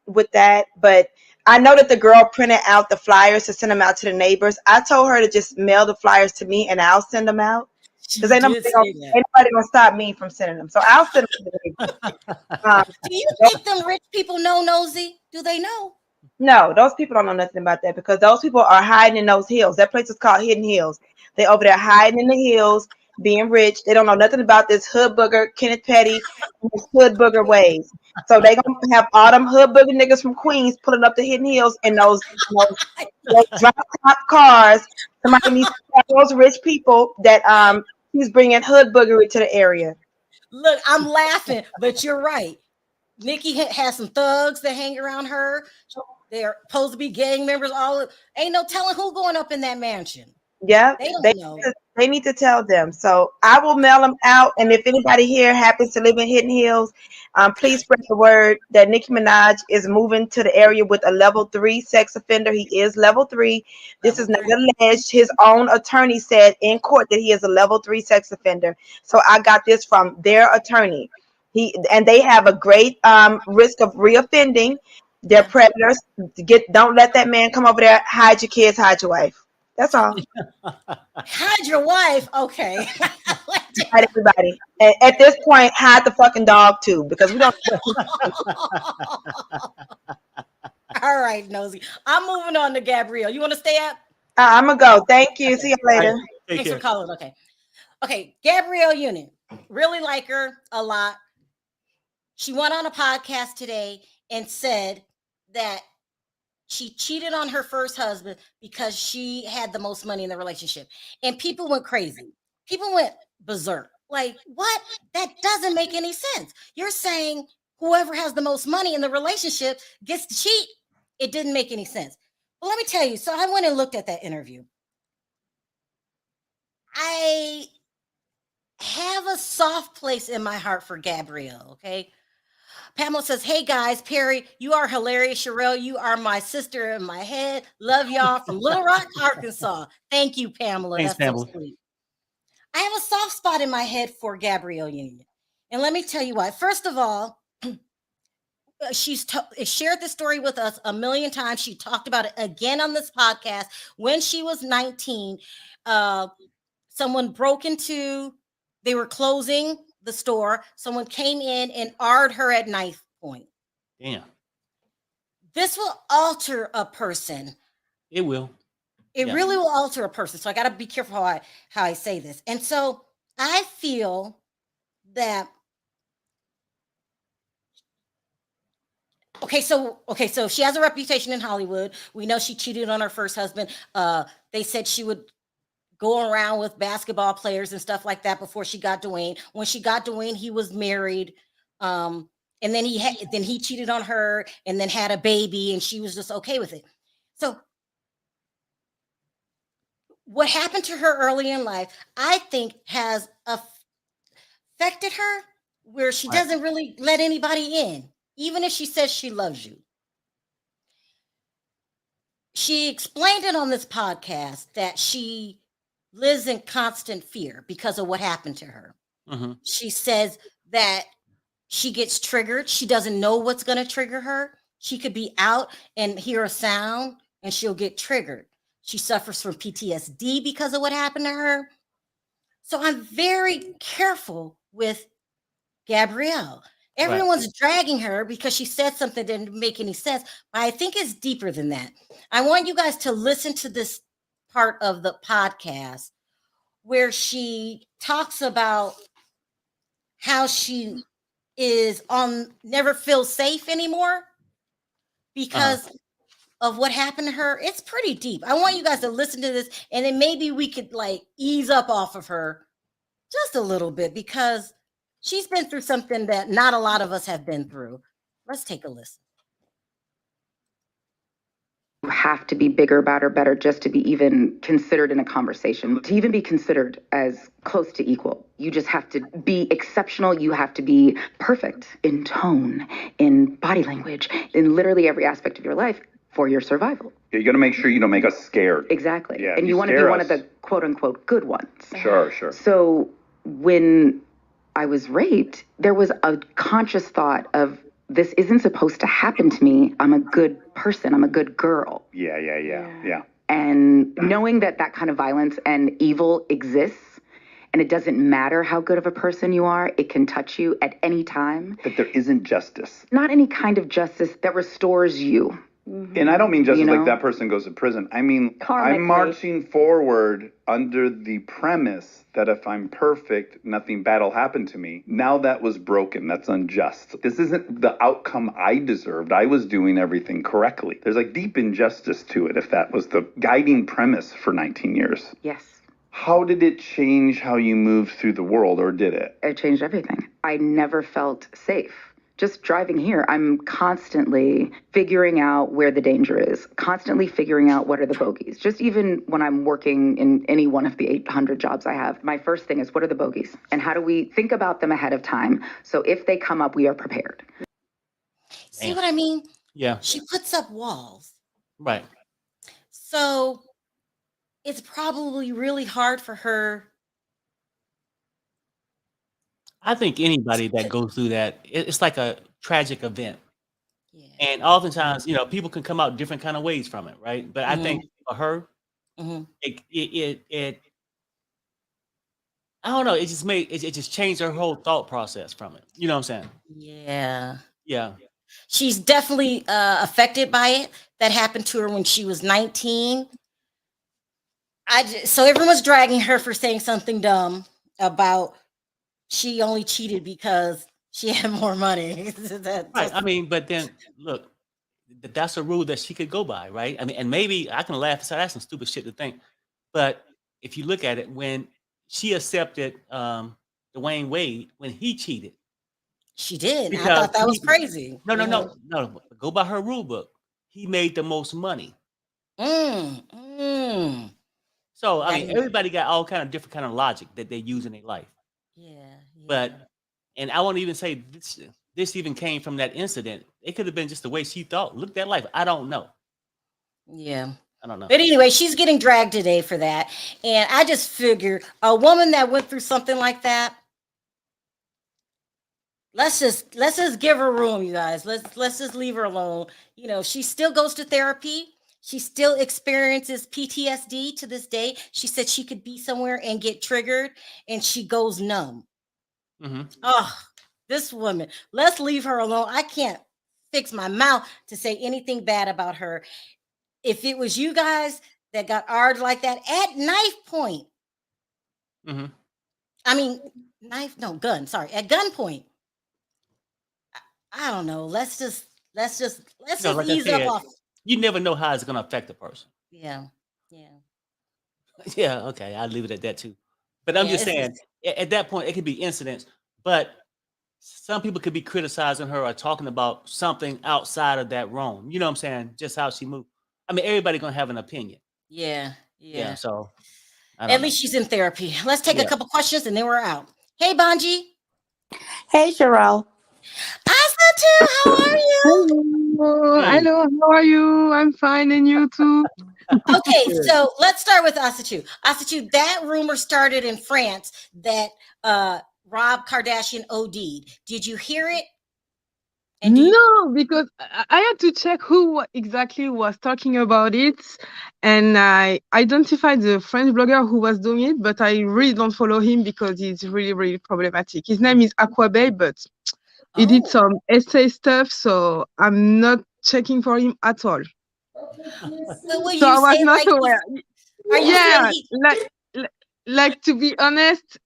with that. But I know that the girl printed out the flyers to send them out to the neighbors. I told her to just mail the flyers to me and I'll send them out. Because ain't nobody gonna stop me from sending them. So I'll send them to the neighbors. Do you think them rich people know, Nosy? Do they know? No, those people don't know nothing about that, because those people are hiding in those hills. That place is called Hidden Hills. They over there hiding in the hills, being rich. They don't know nothing about this hood booger, Kenneth Petty, and his hood booger ways. So they gonna have all them hood booger niggas from Queens pulling up the Hidden Hills in those drop top cars. Somebody needs to tell those rich people that he's bringing hood boogery to the area. Look, I'm laughing, but you're right. Nicki has some thugs that hang around her. They're supposed to be gang members. Ain't no telling who going up in that mansion. Yeah, they don't know. They need to tell them. So I will mail them out. And if anybody here happens to live in Hidden Hills, please spread the word that Nicki Minaj is moving to the area with a level 3 sex offender. He is level 3. This is not alleged. His own attorney said in court that he is a level 3 sex offender. So I got this from their attorney. They have a great risk of reoffending. They're predators. Don't let that man come over there. Hide your kids. Hide your wife. That's all. Hide your wife. Okay. Hide everybody. And at this point, hide the fucking dog too, because we don't. All right, Nosy. I'm moving on to Gabrielle. You want to stay up? I'm gonna go. Thank you. See you later. Take Thanks care. for calling. Okay. Okay. Gabrielle Union. Really like her a lot. She went on a podcast today and said that she cheated on her first husband because she had the most money in the relationship. And people went crazy. People went berserk. Like, what? That doesn't make any sense. You're saying whoever has the most money in the relationship gets to cheat. It didn't make any sense. But let me tell you, so I went and looked at that interview. I have a soft place in my heart for Gabrielle, okay? Pamela says, hey guys, Perry, you are hilarious. Sharrell, you are my sister in my head. Love y'all from Little Rock, Arkansas. Thank you, Pamela. Thanks, That's Pamela. so sweet. I have a soft spot in my head for Gabrielle Union. And let me tell you why. First of all, she's shared this story with us a million times. She talked about it again on this podcast. When she was 19, someone broke into, they were closing the store. Someone came in and arred her at knife point. Damn. This will alter a person. It will. It Yeah. really will alter a person. So I got to be careful how I say this. And so I feel that okay, so she has a reputation in Hollywood. We know she cheated on her first husband. They said she would go around with basketball players and stuff like that before she got Dwayne. When she got Dwayne, he was married. And then he cheated on her and then had a baby, and she was just okay with it. So what happened to her early in life, I think, has affected her where she doesn't really let anybody in, even if she says she loves you. She explained it on this podcast that she lives in constant fear because of what happened to her. Mm-hmm. She says that she gets triggered. She doesn't know what's going to trigger her. She could be out and hear a sound and she'll get triggered. She suffers from PTSD because of what happened to her. So I'm very careful with Gabrielle. Everyone's dragging her because she said something that didn't make any sense. But I think it's deeper than that. I want you guys to listen to this part of the podcast where she talks about how she is never feels safe anymore because of what happened to her. It's pretty deep. I want you guys to listen to this, and then maybe we could like ease up off of her just a little bit because she's been through something that not a lot of us have been through. Let's take a listen. You have to be bigger, badder, better just to be even considered in a conversation, to even be considered as close to equal. You just have to be exceptional. You have to be perfect in tone, in body language, in literally every aspect of your life for your survival. You got to make sure you don't make us scared. Exactly. Yeah, and you want to be one of the quote unquote good ones. Sure. So when I was raped, there was a conscious thought of, this isn't supposed to happen to me. I'm a good person. I'm a good girl. Yeah. And knowing that that kind of violence and evil exists, and it doesn't matter how good of a person you are, it can touch you at any time. That there isn't justice. Not any kind of justice that restores you. And I don't mean justice You know? like that person goes to prison. I mean, Karmically. I'm marching forward under the premise that if I'm perfect, nothing bad will happen to me. Now that was broken. That's unjust. This isn't the outcome I deserved. I was doing everything correctly. There's like deep injustice to it if that was the guiding premise for 19 years. Yes. How did it change how you moved through the world, or did it? It changed everything. I never felt safe. Just driving here, I'm constantly figuring out where the danger is, constantly figuring out what are the bogeys. Just even when I'm working in any one of the 800 jobs I have, my first thing is, what are the bogeys? And how do we think about them ahead of time? So if they come up, we are prepared. See what I mean? Yeah. She puts up walls. Right. So it's probably really hard for her. I think anybody that goes through that, it's like a tragic event. Yeah. And oftentimes, people can come out different kind of ways from it, right? But I think for her, Mhm. it I don't know, it just it just changed her whole thought process from it. You know what I'm saying? Yeah. Yeah. She's definitely affected by it. That happened to her when she was 19. So everyone's dragging her for saying something dumb about she only cheated because she had more money. Right. I mean, but then look, that's a rule that she could go by, right? I mean, and maybe I can laugh and say that's some stupid shit to think. But if you look at it, when she accepted Dwayne Wade when he cheated, She did. I because thought that was crazy. no, go by her rule book. He made the most money. Mm, mm. So I That mean, is- everybody got all kind of different kind of logic that they use in their life. yeah. But and I won't even say this even came from that incident. It could have been just the way she thought. Look at life. I don't know. Yeah. I don't know. But anyway, she's getting dragged today for that. And I just figured a woman that went through something like that, let's just give her room, you guys. Let's just leave her alone. She still goes to therapy. She still experiences PTSD to this day. She said she could be somewhere and get triggered and she goes numb. Oh, this woman, let's leave her alone. I can't fix my mouth to say anything bad about her. If it was you guys that got argued like that at knife point, I mean, gun, sorry, at gunpoint. I don't know. Let's just like ease I said, up off. you never know how it's gonna affect a person. Yeah. Yeah, okay, I'll leave it at that too. But I'm just saying, at that point, it could be incidents, but some people could be criticizing her or talking about something outside of that realm. You know what I'm saying? Just how she moved. I mean, everybody gonna have an opinion. Yeah. So At least she's in therapy. Let's take a couple questions and then we're out. Hey, Bonji. Hey, Sharrell. Asa, how are you? Hello, how are you? I'm fine, and you too? Okay, so let's start with Asa. Asa, that rumor started in France that Rob Kardashian OD'd. Did you hear it? No, because I had to check who exactly was talking about it, and I identified the French blogger who was doing it, but I really don't follow him because he's really, really problematic. His name is Aquabae, but he did some essay stuff, so I'm not checking for him at all. Will So I you was say not like? aware. Are you Yeah, saying like to be honest,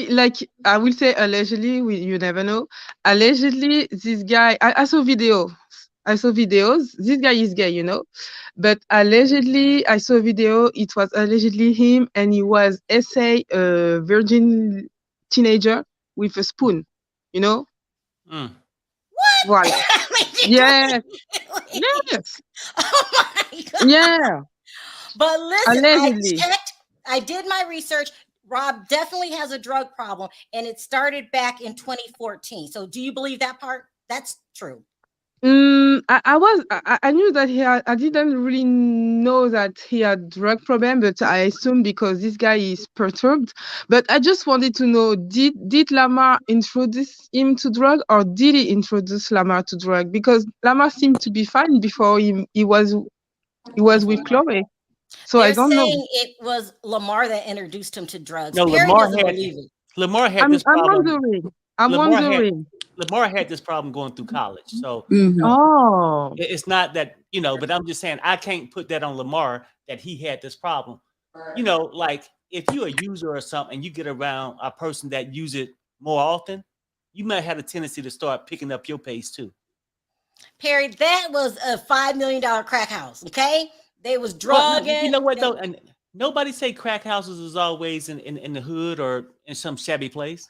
like I will say allegedly, you never know. Allegedly, this guy, I saw videos. This guy is gay, but allegedly, I saw a video. It was allegedly him, and he was a virgin teenager with a spoon, What? Right. Yes. Yes. Oh my God. Yeah. But listen, Allegedly. I did my research. Rob definitely has a drug problem, and it started back in 2014. So do you believe that part? That's true. I knew that I didn't really know that he had drug problem, but I assumed because this guy is perturbed. But I just wanted to know, did Lamar introduce him to drug, or did he introduce Lamar to drug? Because Lamar seemed to be fine before he was with Chloe. So They're I don't know. saying it was Lamar that introduced him to drugs. No, Perry doesn't believe it. Lamar had this problem. I'm wondering. Lamar had this problem going through college. So it's not that, but I'm just saying I can't put that on Lamar that he had this problem. Like if you're a user or something and you get around a person that use it more often, you might have a tendency to start picking up your pace too. Perry, that was a $5 million crack house, okay? They was drugging. Well, you know what though? And nobody say crack houses is always in the hood or in some shabby place.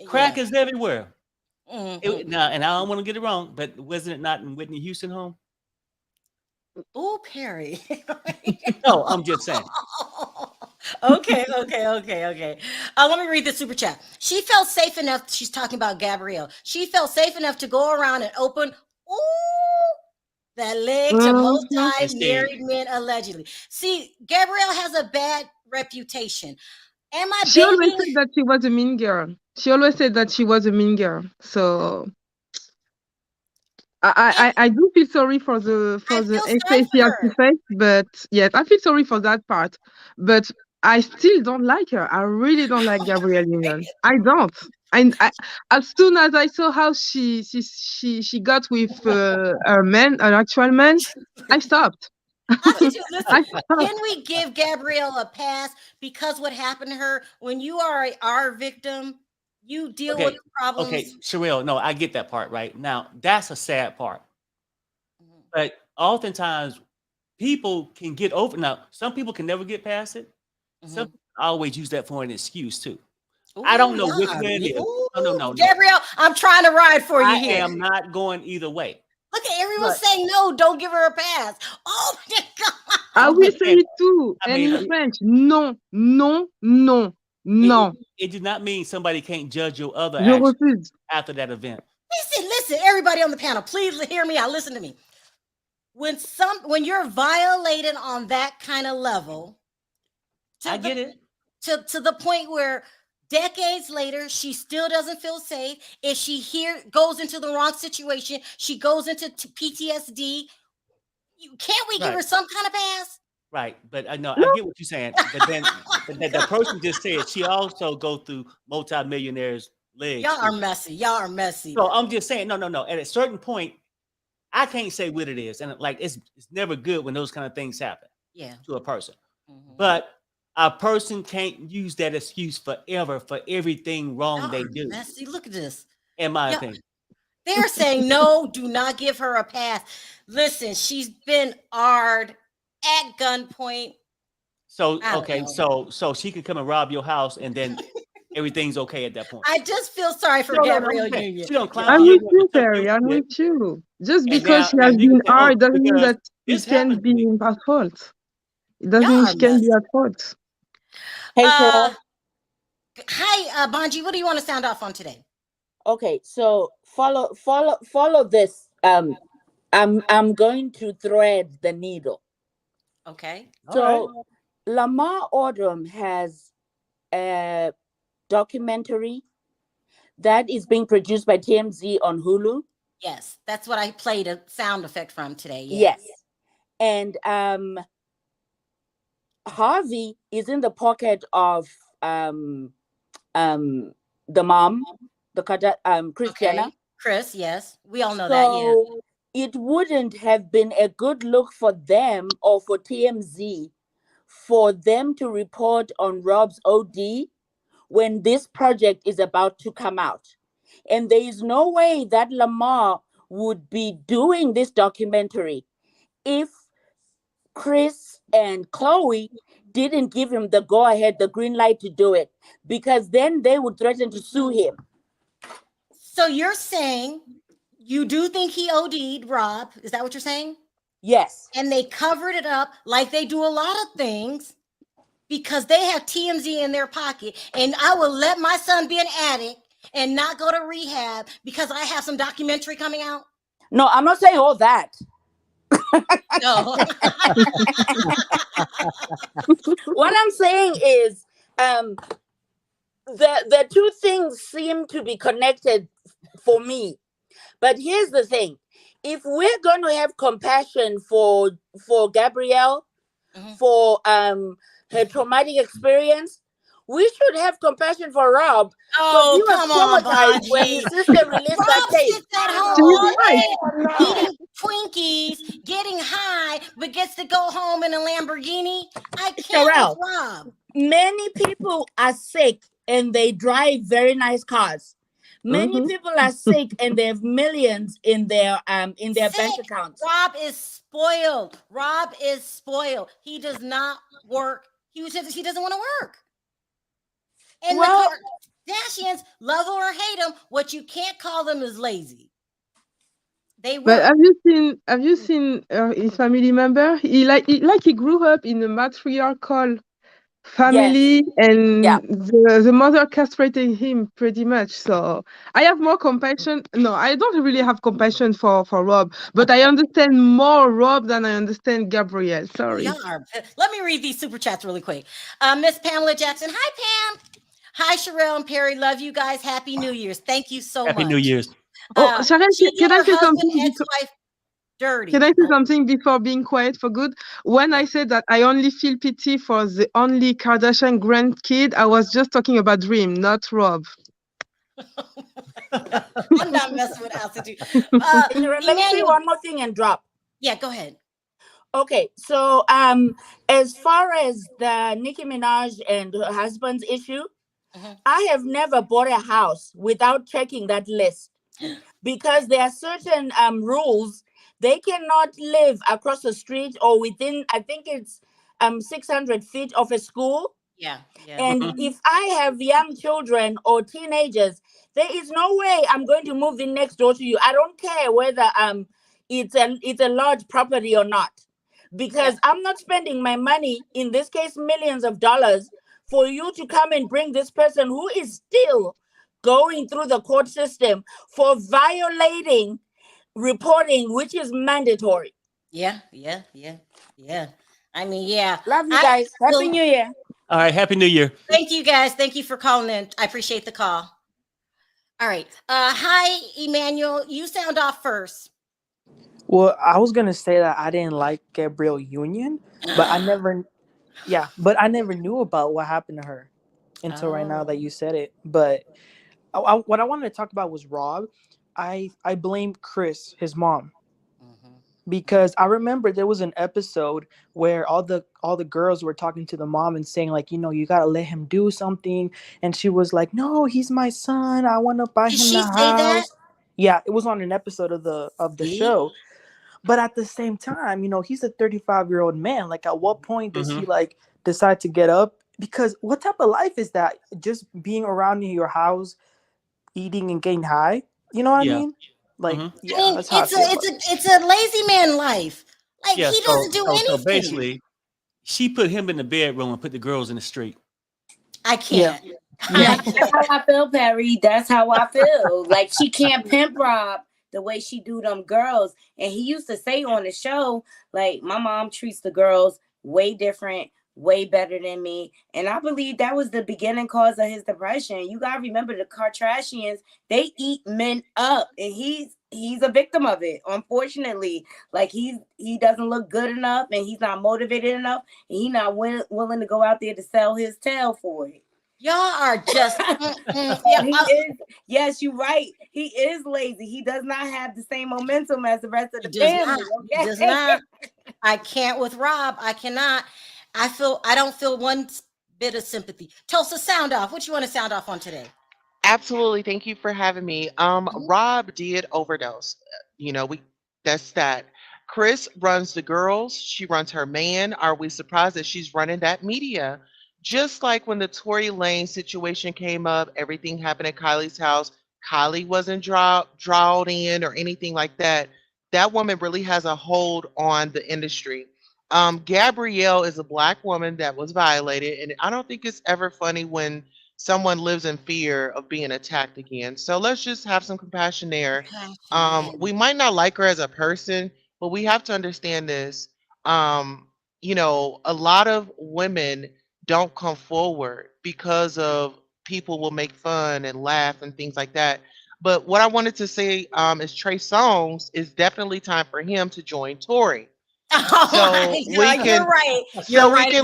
Crack is everywhere. Now, and I don't want to get it wrong, but wasn't it not in Whitney Houston home? Oh, Perry. No, I'm just saying. Okay. Let me read the super chat. She felt safe enough. She's talking about Gabrielle. She felt safe enough to go around and open that leg to multi-married men allegedly. See, Gabrielle has a bad reputation. She always said that she was a mean girl. So I do feel sorry for the I feel sorry essay for she has to her. face, but yes, I feel sorry for that part. But I still don't like her. I really don't like Gabrielle Union. I don't. I as soon as I saw how she got with a man, an actual man, I stopped. Listen, I stopped. can we give Gabrielle a pass because what happened to her? When you are our victim, you deal with Okay, the problems. okay, Sharrell, no, I get that part right. Now, that's a sad part. Mhm. But oftentimes people can get over now, some people can never get past it. Some Mhm. people always use that for an excuse too. I Ooh, don't know which y'all are way it is. No. Gabrielle, I'm trying to ride for you I here. am not going either way. Look at everyone But saying no, don't give her a pass. Oh my God. I I'm will just say saying, it too, I and mean, in French, non, non, non, it, non. it did not mean somebody can't judge your other Je actions refuse. after that event. Listen, everybody on the panel, please hear me out. Listen to me. When you're violated on that kind of level, I get it. to the point where decades later she still doesn't feel safe. If she goes into the wrong situation, she goes into PTSD. Can't we give her Right. some kind of pass? Right. But I know I No, get what you're saying. But then the person just said she also go through multimillionaires' legs Y'all are too. messy. Y'all are messy. So I'm just saying, no. At a certain point, I can't say what it is. And like it's never good when those kind of things happen Yeah. to a person. Mhm. But a person can't use that excuse forever for everything wrong Y'all they are do, messy. Look at this. in my Y'all, opinion. they're saying no, do not give her a pass. Listen, she's been AR'd at gunpoint. So I don't okay, know. so she can come and rob your house and then everything's okay at that point. I just feel sorry for No, I'm Gabrielle saying Union. she don't climb I'm in Y'all. your with room and you, suck your Perry. I'm shit. with you. Just And because she now has you can been say, oh, hard doesn't mean because that this it can happened to be me. at fault. It doesn't Y'all mean are she can be messy. at fault. Hey, Uh, Sharrell. hi, Bonji. What do you want to sound off on today? Okay, so follow this. I'm going to thread the needle. Okay. All right. So Lamar Odom has a documentary that is being produced by TMZ on Hulu. Yes, that's what I played a sound effect from today. Yes. Yes. And Harvey is in the pocket of the mom, Kris Jenner. Okay. Chris, yes. We all know that. Yeah. So it wouldn't have been a good look for them or for TMZ for them to report on Rob's OD when this project is about to come out. And there is no way that Lamar would be doing this documentary if Chris and Chloe didn't give him the go ahead, the green light to do it, because then they would threaten to sue him. So you're saying you do think he OD'd, Rob? Is that what you're saying? Yes. And they covered it up like they do a lot of things because they have TMZ in their pocket. And I will let my son be an addict and not go to rehab because I have some documentary coming out. No, I'm not saying all that. No. What I'm saying is the two things seem to be connected for me. But here's the thing. If we're going to have compassion for Gabrielle, for her traumatic experience, we should have compassion for Rob because he Oh, was come on, traumatized when his Bonji. sister released that Rob tape. sits at home She's all right. day eating Twinkies, getting high, but gets to go home in a Lamborghini. I can't Sharrell, with Rob. many people are sick and they drive very nice cars. Many people are sick and they have millions in their bank accounts. Rob is spoiled. Rob is spoiled. He does not work. He doesn't want to work. And Well, the Kardashians, love or hate him, what you can't call them is lazy. They But work. have you seen his family member? He grew up in a matriarchal family, and yeah. the mother castrated him pretty much. So I have more compassion. No, I don't really have compassion for Rob, but I understand more Rob than I understand Gabrielle. Sorry. Y'all are. Let me read these super chats really quick. Miss Pamela Jackson. Hi, Pam. Hi, Sharrell and Perry. Love you guys. Happy New Year's. Thank you so Happy much. New Year's. Oh, Sharrell, She did can I her say husband, something? ex-wife dirty. Can I say something before being quiet for good? When I said that I only feel pity for the only Kardashian grandkid, I was just talking about Dream, not Rob. I'm not messing with altitude. Let me say Emmanuel, one more thing and drop. yeah, go ahead. Okay, so as far as the Nicki Minaj and her husband's issue, I have never bought a house without checking that list because there are certain rules. They cannot live across the street or within, I think it's 600 feet of a school. Yeah, yeah. And if I have young children or teenagers, there is no way I'm going to move in next door to you. I don't care whether it's a large property or not, because I'm not spending my money, in this case millions of dollars, for you to come and bring this person who is still going through the court system for violating reporting, which is mandatory. Yeah. I mean, yeah. Love you guys. Happy Well, New Year. All right, Happy New Year. Thank you guys. Thank you for calling in. I appreciate the call. All right. Hi, Emmanuel. You sound off first. Well, I was gonna say that I didn't like Gabrielle Union, but I never knew about what happened to her until right now that you said it. But what I wanted to talk about was Rob. I blame Chris, his mom, because I remember there was an episode where all the girls were talking to the mom and saying, like, you gotta let him do something, and she was like, "No, he's my son. I want to buy him the house." That? Yeah, it was on an episode of the show. But at the same time, he's a 35-year-old man. Like, at what point does he decide to get up? Because what type of life is that? Just being around in your house, eating and getting high. You know what I mean? Like, yeah, I mean, that's how it's a lazy man life. Like, he doesn't do anything. So basically, she put him in the bedroom and put the girls in the street. I can't. Yeah. That's how I feel, Perry. That's how I feel. Like, she can't pimp Rob the way she do them girls. And he used to say on the show, like, my mom treats the girls way different, way better than me. And I believe that was the beginning cause of his depression. You gotta remember, the Kardashians, they eat men up, and he's a victim of it, unfortunately. Like, he doesn't look good enough, and he's not motivated enough, and he's not willing to go out there to sell his tail for it. Y'all are just yes, you're right. He is lazy. He does not have the same momentum as the rest of the family. He does not. I can't with Rob. I cannot. I don't feel one bit of sympathy. Tulsa, sound off. What you want to sound off on today? Absolutely. Thank you for having me. Rob did overdose. That's that. Chris runs the girls. She runs her man. Are we surprised that she's running that media? Just like when the Tory Lane situation came up, everything happened at Kylie's house. Kylie wasn't drawed in or anything like that. That woman really has a hold on the industry. Gabrielle is a Black woman that was violated, and I don't think it's ever funny when someone lives in fear of being attacked again. So let's just have some compassion there. We might not like her as a person, but we have to understand this. A lot of women don't come forward because of people will make fun and laugh and things like that. But what I wanted to say is Trey Songz is definitely time for him to join Tory. So we can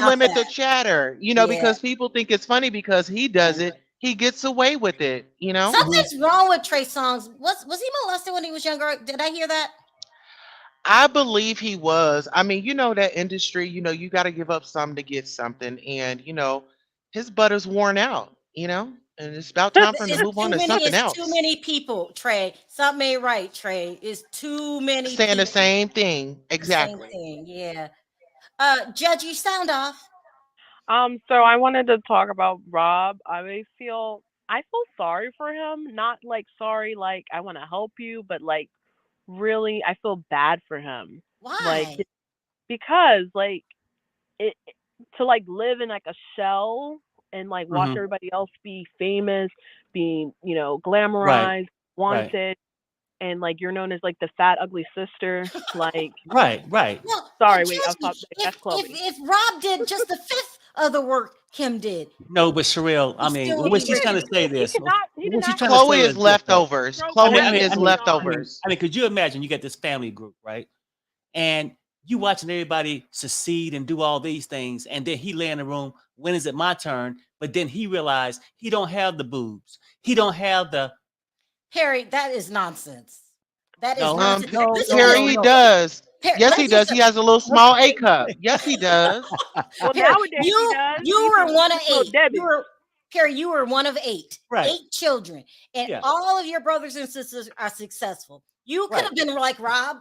limit the chatter, because people think it's funny because he does it. He gets away with it, Something's wrong with Trey Songz. Was he molested when he was younger? Did I hear that? I believe he was. I mean, that industry, you got to give up something to get something. And, his butt is worn out, and it's about time for him to move on to something else. Too many people, Trey. Something ain't right, Trey. It's too many saying people. The same thing. Exactly. Same thing, yeah. Judge, you sound off. So I wanted to talk about Rob. I feel sorry for him. Not like sorry, like I want to help you, but like really, I feel bad for him. Why? Like, because like it to like live in like a shell and like watch everybody else be famous, being glamorized, wanted, and like you're known as like the fat ugly sister. Like right. Well, sorry, Judge, wait, that's Chloe. If Rob did just the fifth of the work Kim did. No, but Sharrell, I He mean, still would what be she's rich. trying to say this. He did What she's not. trying to Chloe say is is this, though. leftovers. Bro, Chloe that is was leftovers. I mean, could you imagine you got this family group, right? And you watching everybody succeed and do all these things, and then he lay in the room, when is it my turn? But then he realized he don't have the boobs. He don't have the Harry, that is nonsense. That is No, nonsense. no, This no, is Harry, no, he no. does. Harry, Yes, let's he does. just He has a little small A cup. Yes, he does. Well, Harry, nowadays he does. you were one of So 8. Debbie. Harry, you were one of 8. Right. 8 children. And Yeah. all of your brothers and sisters are successful. You could Right. have been like Rob.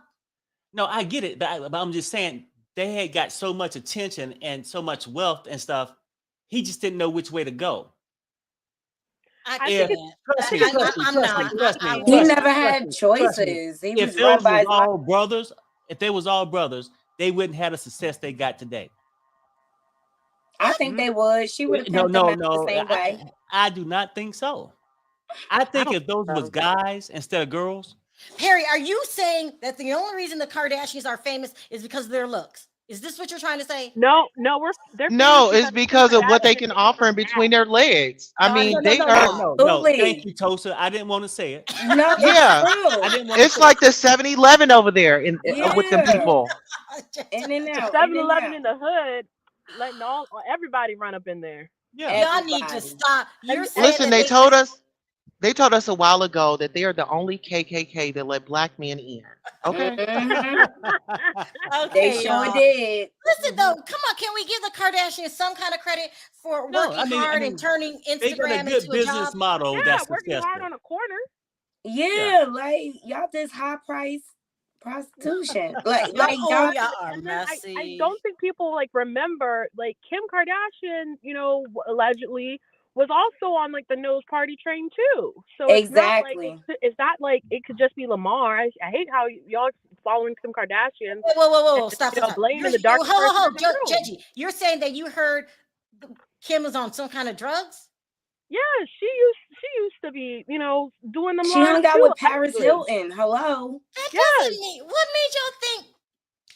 No, I get it, but I'm just saying they had got so much attention and so much wealth and stuff. He just didn't know which way to go. I If can't. trust me, I'm trust me, not. trust me, trust me, I He won't. trust never me, had trust me, trust me. choices. He If was those run by was his all brothers, if they was all brothers, they wouldn't have the success they got today. I think they would. She would have No, pimped them no, out the no. same way. I do not think so. I think if those was guys instead of girls, Harry, are you saying that the only reason the Kardashians are famous is because of their looks? Is this what you're trying to say? No, they're No, famous it's because of what they can offer in between their legs. I mean, they are. no. Thank you, Tosa. I didn't want to say it. No, Yeah, I didn't want to it's say like the 7-Eleven over there in with them Yeah. people. In and out. 7-Eleven in the hood, letting everybody run up in there. Yeah. Y'all need to stop. You're saying Listen, that they told us a while ago that they are the only KKK that let black men in. Okay. Okay, They sure y'all. did. Listen though, come on, can we give the Kardashians some kind of credit for No, working I mean, hard and turning they got a Instagram good into a business job? model Yeah, that's working successful. hard on a corner. Yeah, like y'all this high price prostitution. Like y'all. y'all are And then I messy. don't think people remember Kim Kardashian, allegedly was also on the nose party train too. So Exactly. it's not like it could just be Lamar. I hate how y'all following Kim Kardashian. Whoa, stop. Blaming the dark Hold, person in the room. Judgy, you're saying that you heard Kim was on some kind of drugs? Yeah, she used to be, doing them. She hung out with Paris Hilton. Hello. That doesn't mean. What made y'all think?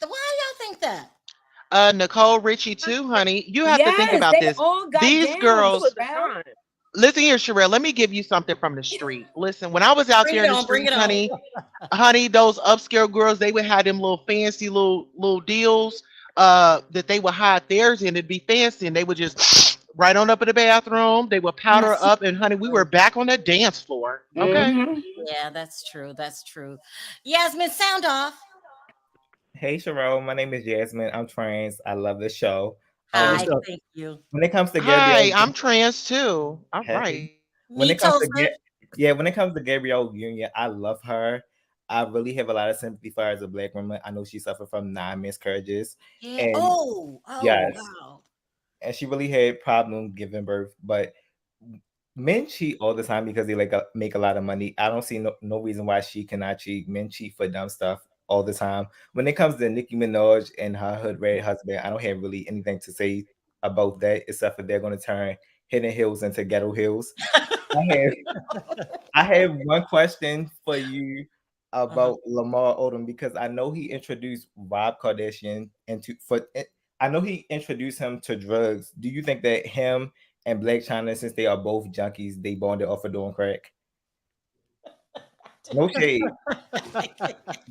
Why y'all think that? Nicole Richie too, honey. You have to think about they this. all got These down, girls. Sharrell. Listen here, Sharrell. Let me give you something from the street. Listen, when I was out there in the streets, honey, those upscale girls, they would have them little fancy little deals that they would hide theirs in. It'd be fancy, and they would just right on up in the bathroom. They would powder up, and honey, we were back on the dance floor. Okay. Yeah, that's true. That's true. Yasmin, sound off. Hey, Sharrell. My name is Jasmine. I'm trans. I love the show. Hi, thank you. When it comes to Hi, Gabrielle, I'm trans too. All Hey. right. When it comes to when it comes to Gabrielle Union, I love her. I really have a lot of sympathy for her as a Black woman. I know she suffered from 9 miscarriages. Yeah. And yes, Wow. and she really had problems giving birth. But men cheat all the time because they make a lot of money. I don't see no reason why she cannot cheat. Men cheat for dumb stuff all the time. When it comes to Nicki Minaj and her hood red husband, I don't have really anything to say about that except for they're going to turn Hidden Hills into Ghetto Hills. I have one question for you about Lamar Odom because I know he introduced Rob Kardashian I know he introduced him to drugs. Do you think that him and Black China, since they are both junkies, they bonded off of doing crack? No shade.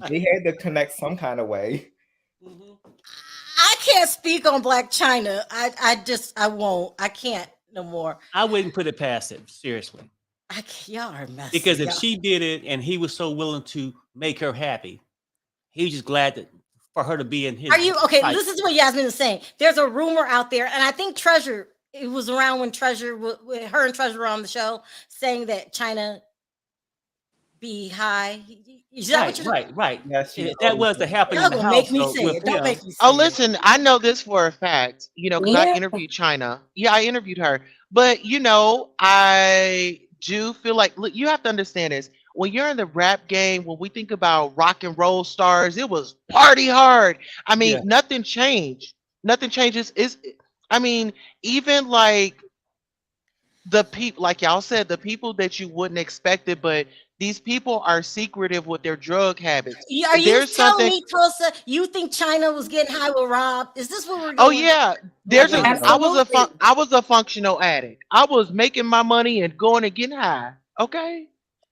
They had to connect some kind of way. I can't speak on Black China. I won't. I can't no more. I wouldn't put it past him, seriously. Y'all are messy. Because if she did it and he was so willing to make her happy, he was just glad for her to be in his. Are you okay? life. This is what Yasmin is saying. There's a rumor out there, and I think Treasure. It was around when her and Treasure were on the show, saying that China be high. Is that what you're right. Yes, that was to happen in Y'all the gonna house. make me so say with it. Don't him- make me say Oh, it. listen, I know this for a fact, because I interviewed China. Yeah, I interviewed her. But, I do feel like, look, you have to understand this. When you're in the rap game, when we think about rock and roll stars, it was party hard. I mean, nothing changed. Nothing changes. Even like the people, like y'all said, the people that you wouldn't expect it, but These people are secretive with their drug habits. Are you There's telling something. me, Tulsa, you think China was getting high with Rob? Is this what we're Oh doing? yeah, Well, no. I Absolutely. was a functional addict. I was making my money and going and getting high. Okay,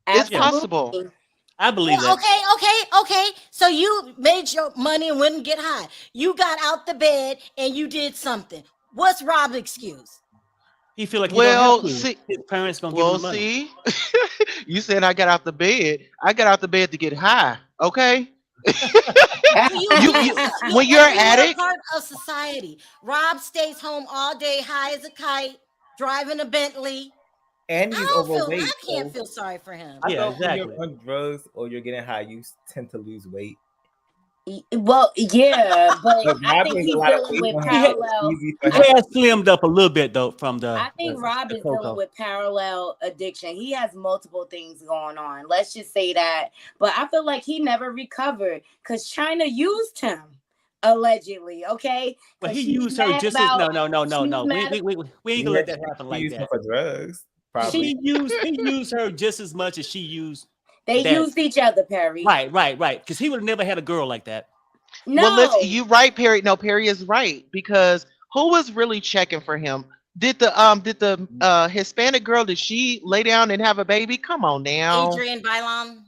it's Yeah, possible. Absolutely. I believe Well, that. okay. So you made your money and wouldn't get high. You got out the bed and you did something. What's Rob's excuse? He feel like he don't have Well, to. see, His parents gonna give him the money. see, you said I got out the bed. I got out the bed to get high. Okay, you when you're an You're a addict, part of society. Rob stays home all day, high as a kite, driving a Bentley. And he's overweight. I can't so feel sorry for him. I Yeah, thought when exactly. you're on drugs or you're getting high, you tend to lose weight. Well, yeah, but But I Rob think gained a he's lot of dealing weight with on him, He had, so it's parallel. easy he for him. has slimmed up a little bit though from I think Rob the is dealing cocoa. with parallel addiction. He has multiple things going on. Let's just say that. But I feel like he never recovered because China used him allegedly. Okay, Well, because he she's used her mad just as about. no. She's We mad. ain't gonna let that happen He like used him that. for drugs, probably. He used her just as much as she used They that. used each other, Perry. Right. Because he would have never had a girl like that. well, No. you right, Perry. No, Perry is right because who was really checking for him? Did the Hispanic girl? Did she lay down and have a baby? Come on now, Adrian Bailon.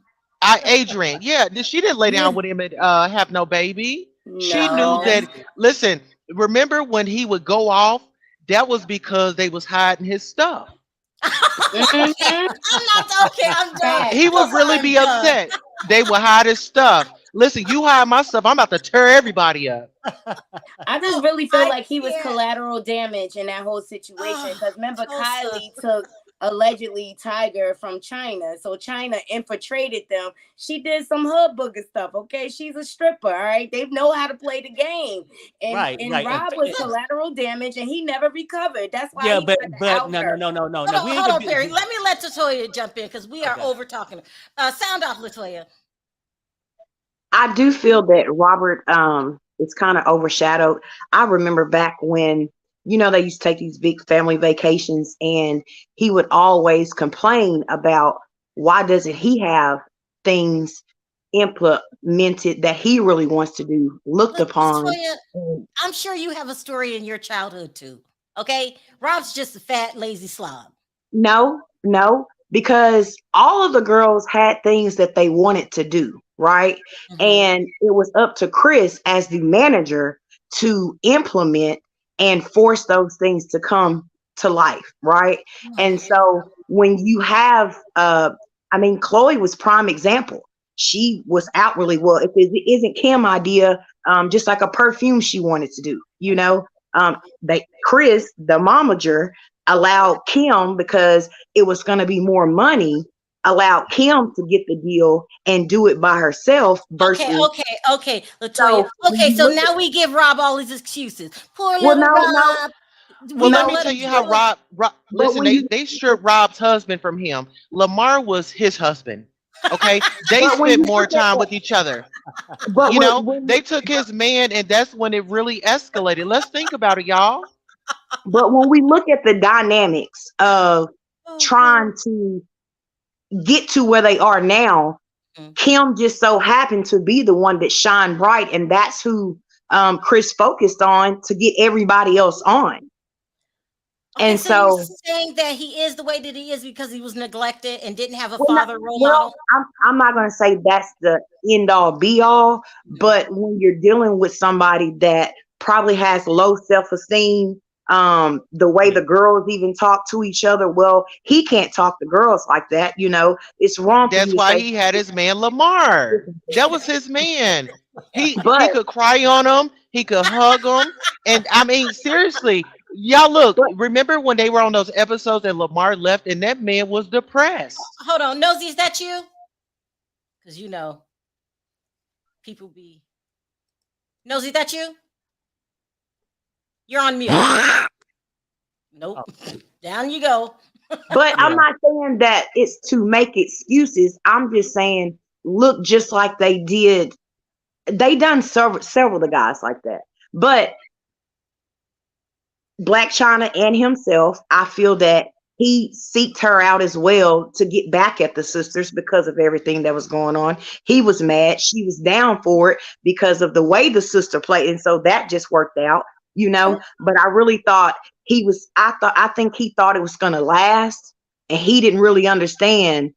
Adrian. Yeah, she didn't lay down with him and have no baby. She knew No. that. Listen, remember when he would go off? That was because they was hiding his stuff. Mhm. I'm done. Facts. He would Tulsa, really I'm be done. upset. They would hide his stuff. Listen, you hide my stuff, I'm about to tear everybody up. I just really feel I like he was can't. collateral damage in that whole situation. Because remember, Tulsa. Kylie took allegedly Tiger from China. So China infiltrated them. She did some hood booger stuff. Okay, she's a stripper. All right, they know how to play the game. And Right. Rob was collateral damage, and he never recovered. That's why Yeah, he but tried to out her. no. We ain't Hold gonna on, be. Perry. Let me let Latoya jump in because we are Okay. over talking. Sound off, Latoya. I do feel that Robert is kind of overshadowed. I remember back when, they used to take these big family vacations and he would always complain about why doesn't he have things implemented that he really wants to do, looked upon. Latoya, I'm sure you have a story in your childhood too. Okay, Rob's just a fat, lazy slob. No, because all of the girls had things that they wanted to do, right? Mm-hmm. And it was up to Chris as the manager to implement and force those things to come to life, right? And so when you have, Chloe was prime example. She was out really well. If it isn't Kim idea, just like a perfume she wanted to do, Chris, the momager, allowed Kim, because it was going to be more money, allowed Kim to get the deal and do it by herself versus. Okay, Latoya. So now we give Rob all his excuses. Poor little Rob. Well, let me tell you how Rob listen, they stripped Rob's husband from him. Lamar was his husband. Okay, they spent more time with each other. They took his man, and that's when it really escalated. Let's think about it, y'all. But when we look at the dynamics of trying to get to where they are now, Kim just so happened to be the one that shined bright, and that's who Chris focused on to get everybody else on. Okay, and so so you're saying that he is the way that he is because he was neglected and didn't have a father role model? I'm not going to say that's the end all be all, but when you're dealing with somebody that probably has low self-esteem, the way the girls even talk to each other, well, he can't talk to girls like that. It's wrong. That's why he had his man Lamar. That was his man. He could cry on him. He could hug him. And I mean, seriously, y'all look. Remember when they were on those episodes and Lamar left and that man was depressed? Hold on, Nosy, is that you? Because people be. Nosy, is that you? You're on mute. Nope. Down you go. But I'm not saying that it's to make excuses. I'm just saying, look, just like they did. They done several of the guys like that. But Black China and himself, I feel that he seeked her out as well to get back at the sisters because of everything that was going on. He was mad. She was down for it because of the way the sister played. And so that just worked out, you know. But I really thought I think he thought it was going to last. And he didn't really understand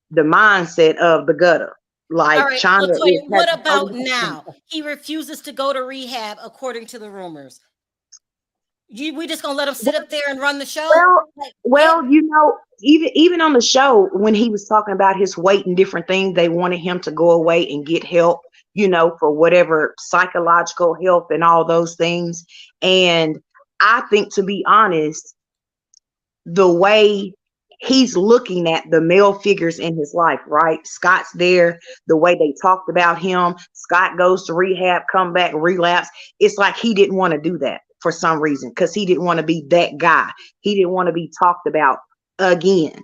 the mindset of the gutter. Like, all right, China Latoya, is what about now? He refuses to go to rehab, according to the rumors. We just gonna let him sit up there and run the show? Well, you know, even on the show, when he was talking about his weight and different things, they wanted him to go away and get help, you know, for whatever psychological help and all those things. And I think, to be honest, the way he's looking at the male figures in his life, right? Scott's there, the way they talked about him. Scott goes to rehab, come back, relapse. It's like he didn't want to do that for some reason, because he didn't want to be that guy. He didn't want to be talked about again.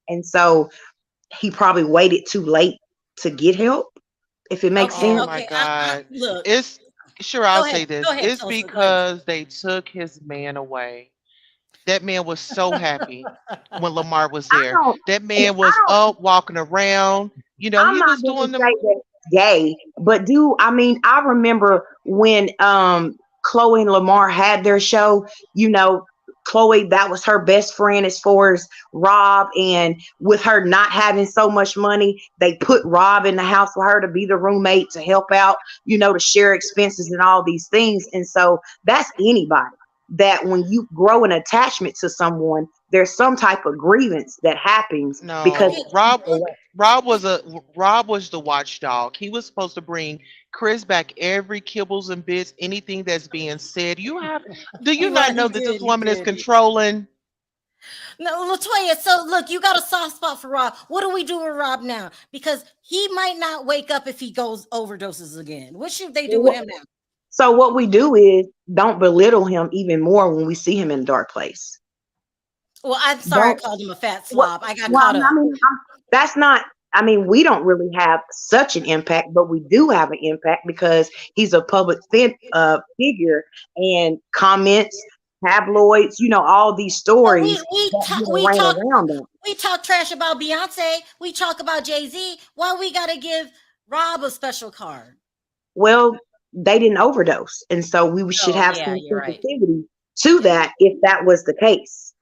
And so he probably waited too late to get help, if it makes sense. Oh my God. Look, It's sure I'll ahead, say this. go ahead, It's Tulsa, go ahead. because they took his man away. That man was so happy when Lamar was there. That man was up walking around. You know, I'm he not was gonna doing say the that gay, but I remember when Chloe and Lamar had their show, you know, Chloe, that was her best friend as far as Rob, and with her not having so much money, they put Rob in the house with her to be the roommate, to help out, you know, to share expenses and all these things. And so that's anybody that when you grow an attachment to someone, there's some type of grievance that happens because Rob was the watchdog. He was supposed to bring Chris back every kibbles and bits, anything that's being said. Do you not know that this woman is controlling? No, Latoya, so look, you got a soft spot for Rob. What do we do with Rob now? Because he might not wake up if he overdoses again. What should they do with him now? So what we do is don't belittle him even more when we see him in a dark place. Well, I'm sorry I called him a fat slob. I got caught up. We don't really have such an impact, but we do have an impact because he's a public figure, and comments, tabloids, you know, all these stories. We talk trash about Beyonce. We talk about Jay-Z. Why we got to give Rob a special card? Well, they didn't overdose, and so we should have some sensitivity to that if that was the case.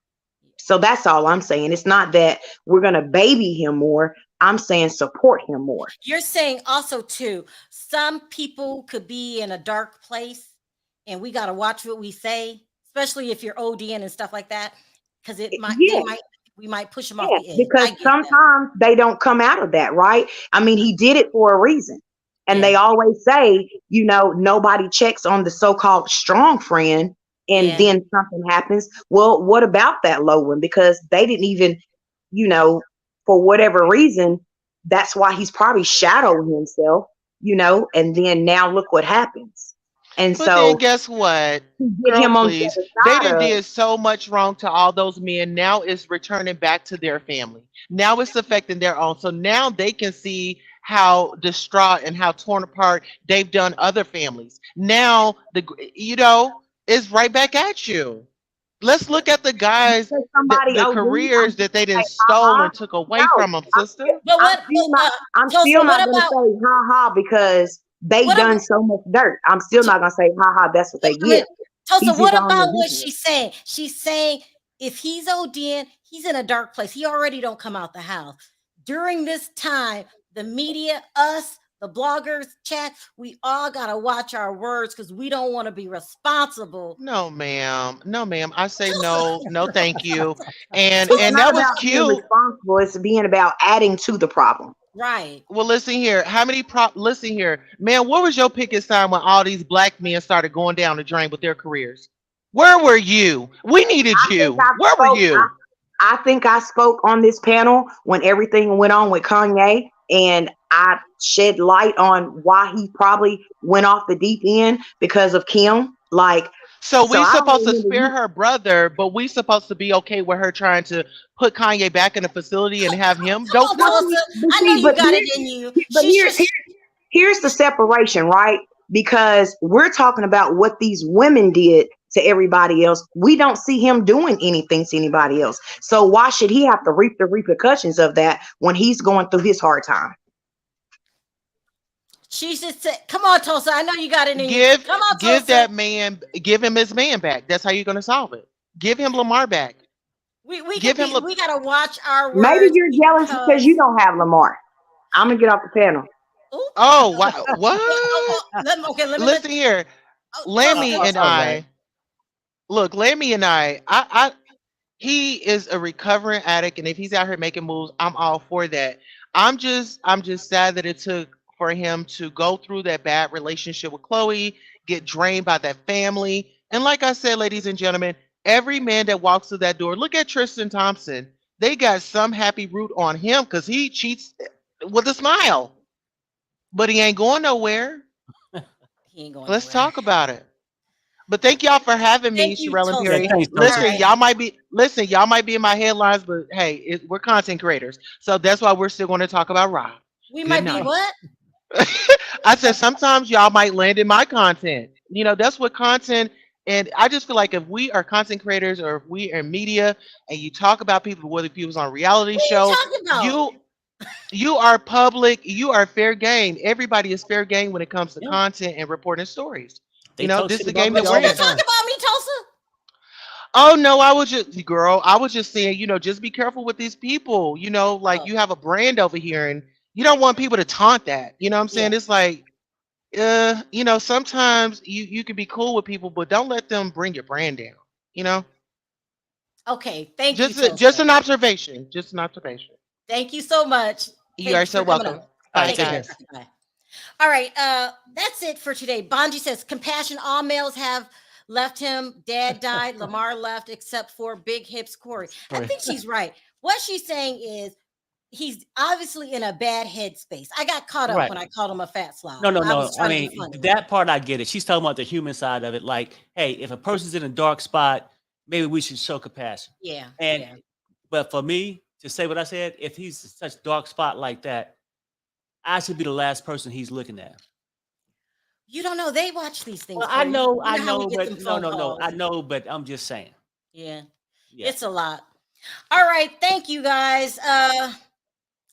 So that's all I'm saying. It's not that we're going to baby him more. I'm saying support him more. You're saying also too, some people could be in a dark place and we got to watch what we say, especially if you're ODing and stuff like that, because we might push them off the edge. Because sometimes they don't come out of that, right? I mean, he did it for a reason. And they always say, you know, nobody checks on the so-called strong friend, and then something happens. Well, what about that low one? Because they didn't even, you know, for whatever reason, that's why he's probably shadowing himself, you know, and then now look what happens. And But then guess what? Girl, please. They did so much wrong to all those men. Now it's returning back to their family. Now it's affecting their own. So now they can see how distraught and how torn apart they've done other families. Now it's right back at you. Let's look at the guys, the careers that they didn't stole and took away from them, sister. I'm still not going to say ha-ha because they've done so much dirt. I'm still not going to say ha-ha, that's what they get. Tulsa, what about what she's saying? She's saying if he's ODing, he's in a dark place. He already don't come out the house. During this time, the media, us, the bloggers, chat, we all got to watch our words because we don't want to be responsible. No, ma'am. I say no, thank you. And that was cute. Responsible. It's being about adding to the problem. Right. Well, listen here. Listen here. Man, what was your picket sign when all these black men started going down the drain with their careers? Where were you? We needed you. Where were you? I think I spoke on this panel when everything went on with Kanye, and I shed light on why he probably went off the deep end because of Kim. So we supposed to spare her brother, but we supposed to be okay with her trying to put Kanye back in a facility and have him. I know you got it in you. But here's the separation, right? Because we're talking about what these women did to everybody else. We don't see him doing anything to anybody else. So why should he have to reap the repercussions of that when he's going through his hard time? She just said, "Come on, Tulsa. I know you got it in you. Give Come on, give Tulsa. that man, give him his man back. That's how you're gonna solve it. Give him Lamar back. We Give him. we gotta watch our Maybe words you're jealous because you don't have Lamar. I'm gonna get off the panel. Oh wow! What? Let me Listen here, Lemmy and Right. Lemmy and I, he is a recovering addict, and if he's out here making moves, I'm all for that. I'm just sad that it took for him to go through that bad relationship with Chloe, get drained by that family, and like I said, ladies and gentlemen, every man that walks through that door, look at Tristan Thompson. They got some happy root on him because he cheats with a smile, but he ain't going nowhere. He ain't going Let's nowhere. talk about it. But thank y'all for having me, Thank you, Sharrell and Tulsa. Perry. thanks, Listen, Tulsa. y'all might be in my headlines, but hey, we're content creators, so that's why we're still going to talk about Rob. We Good might be night. what? I said sometimes y'all might land in my content. You know, that's what content. And I just feel like if we are content creators or if we are in media and you talk about people, whether people's on a reality What are you show, talking about? you are public, you are fair game. Everybody is fair game when it comes to Yeah. content and reporting stories. They You know, talk this is shit the about game me that all we're the in. Talk time. about me, Tulsa. Oh no, I was just saying, you know, just be careful with these people. You know, like Oh, you have a brand over here and you don't want people to taunt that. You know what I'm yeah. saying? It's like, you know, sometimes you can be cool with people, but don't let them bring your brand down. You know? Okay. Thank you, Just Tulsa. an observation. Just an observation. Thank you so much. You Thank are you so for coming welcome. on. All right, Take care. guys. Bye. All right. That's it for today. Bonji says compassion. All males have left him. Dad died. Lamar left, except for Big Hips Corey. I think she's right. What she's saying is he's obviously in a bad headspace. I got caught up Right. when I called him a fat slob. No. I was I trying to be mean, funny. that part I get it. She's talking about the human side of it. Like, hey, if a person's in a dark spot, maybe we should show compassion. Yeah. And Yeah. but for me to say what I said, if he's in such dark spot like that, I should be the last person he's looking at. You don't know. They watch these things. Well, I Corey. know, You know how we get but them phone no. calls. I know, but I'm just saying. Yeah. Yeah. It's a lot. All right. Thank you guys.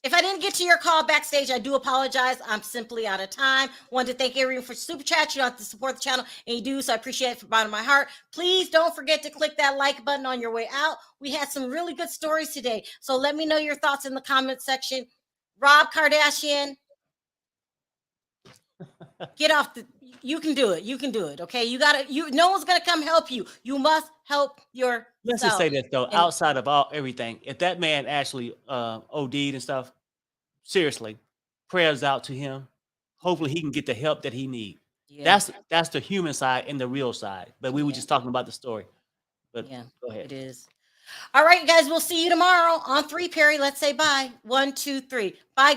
If I didn't get to your call backstage, I do apologize. I'm simply out of time. Wanted to thank everyone for super chat. You don't have to support the channel, and you do, so I appreciate it from the bottom of my heart. Please don't forget to click that like button on your way out. We had some really good stories today, so let me know your thoughts in the comment section. Rob Kardashian, get off the. You can do it. You can do it. Okay, you got to. No one's gonna come help you. You must help yourself. Let's just say this though, And- outside of everything, if that man actually OD'd and stuff, seriously, prayers out to him. Hopefully he can get the help that he needs. Yeah. That's the human side and the real side. But we were just talking about the story. But Yeah, go ahead. it is. All right, guys, we'll see you tomorrow on 3, Perry. Let's say bye. 1, 2, 3. Bye, guys.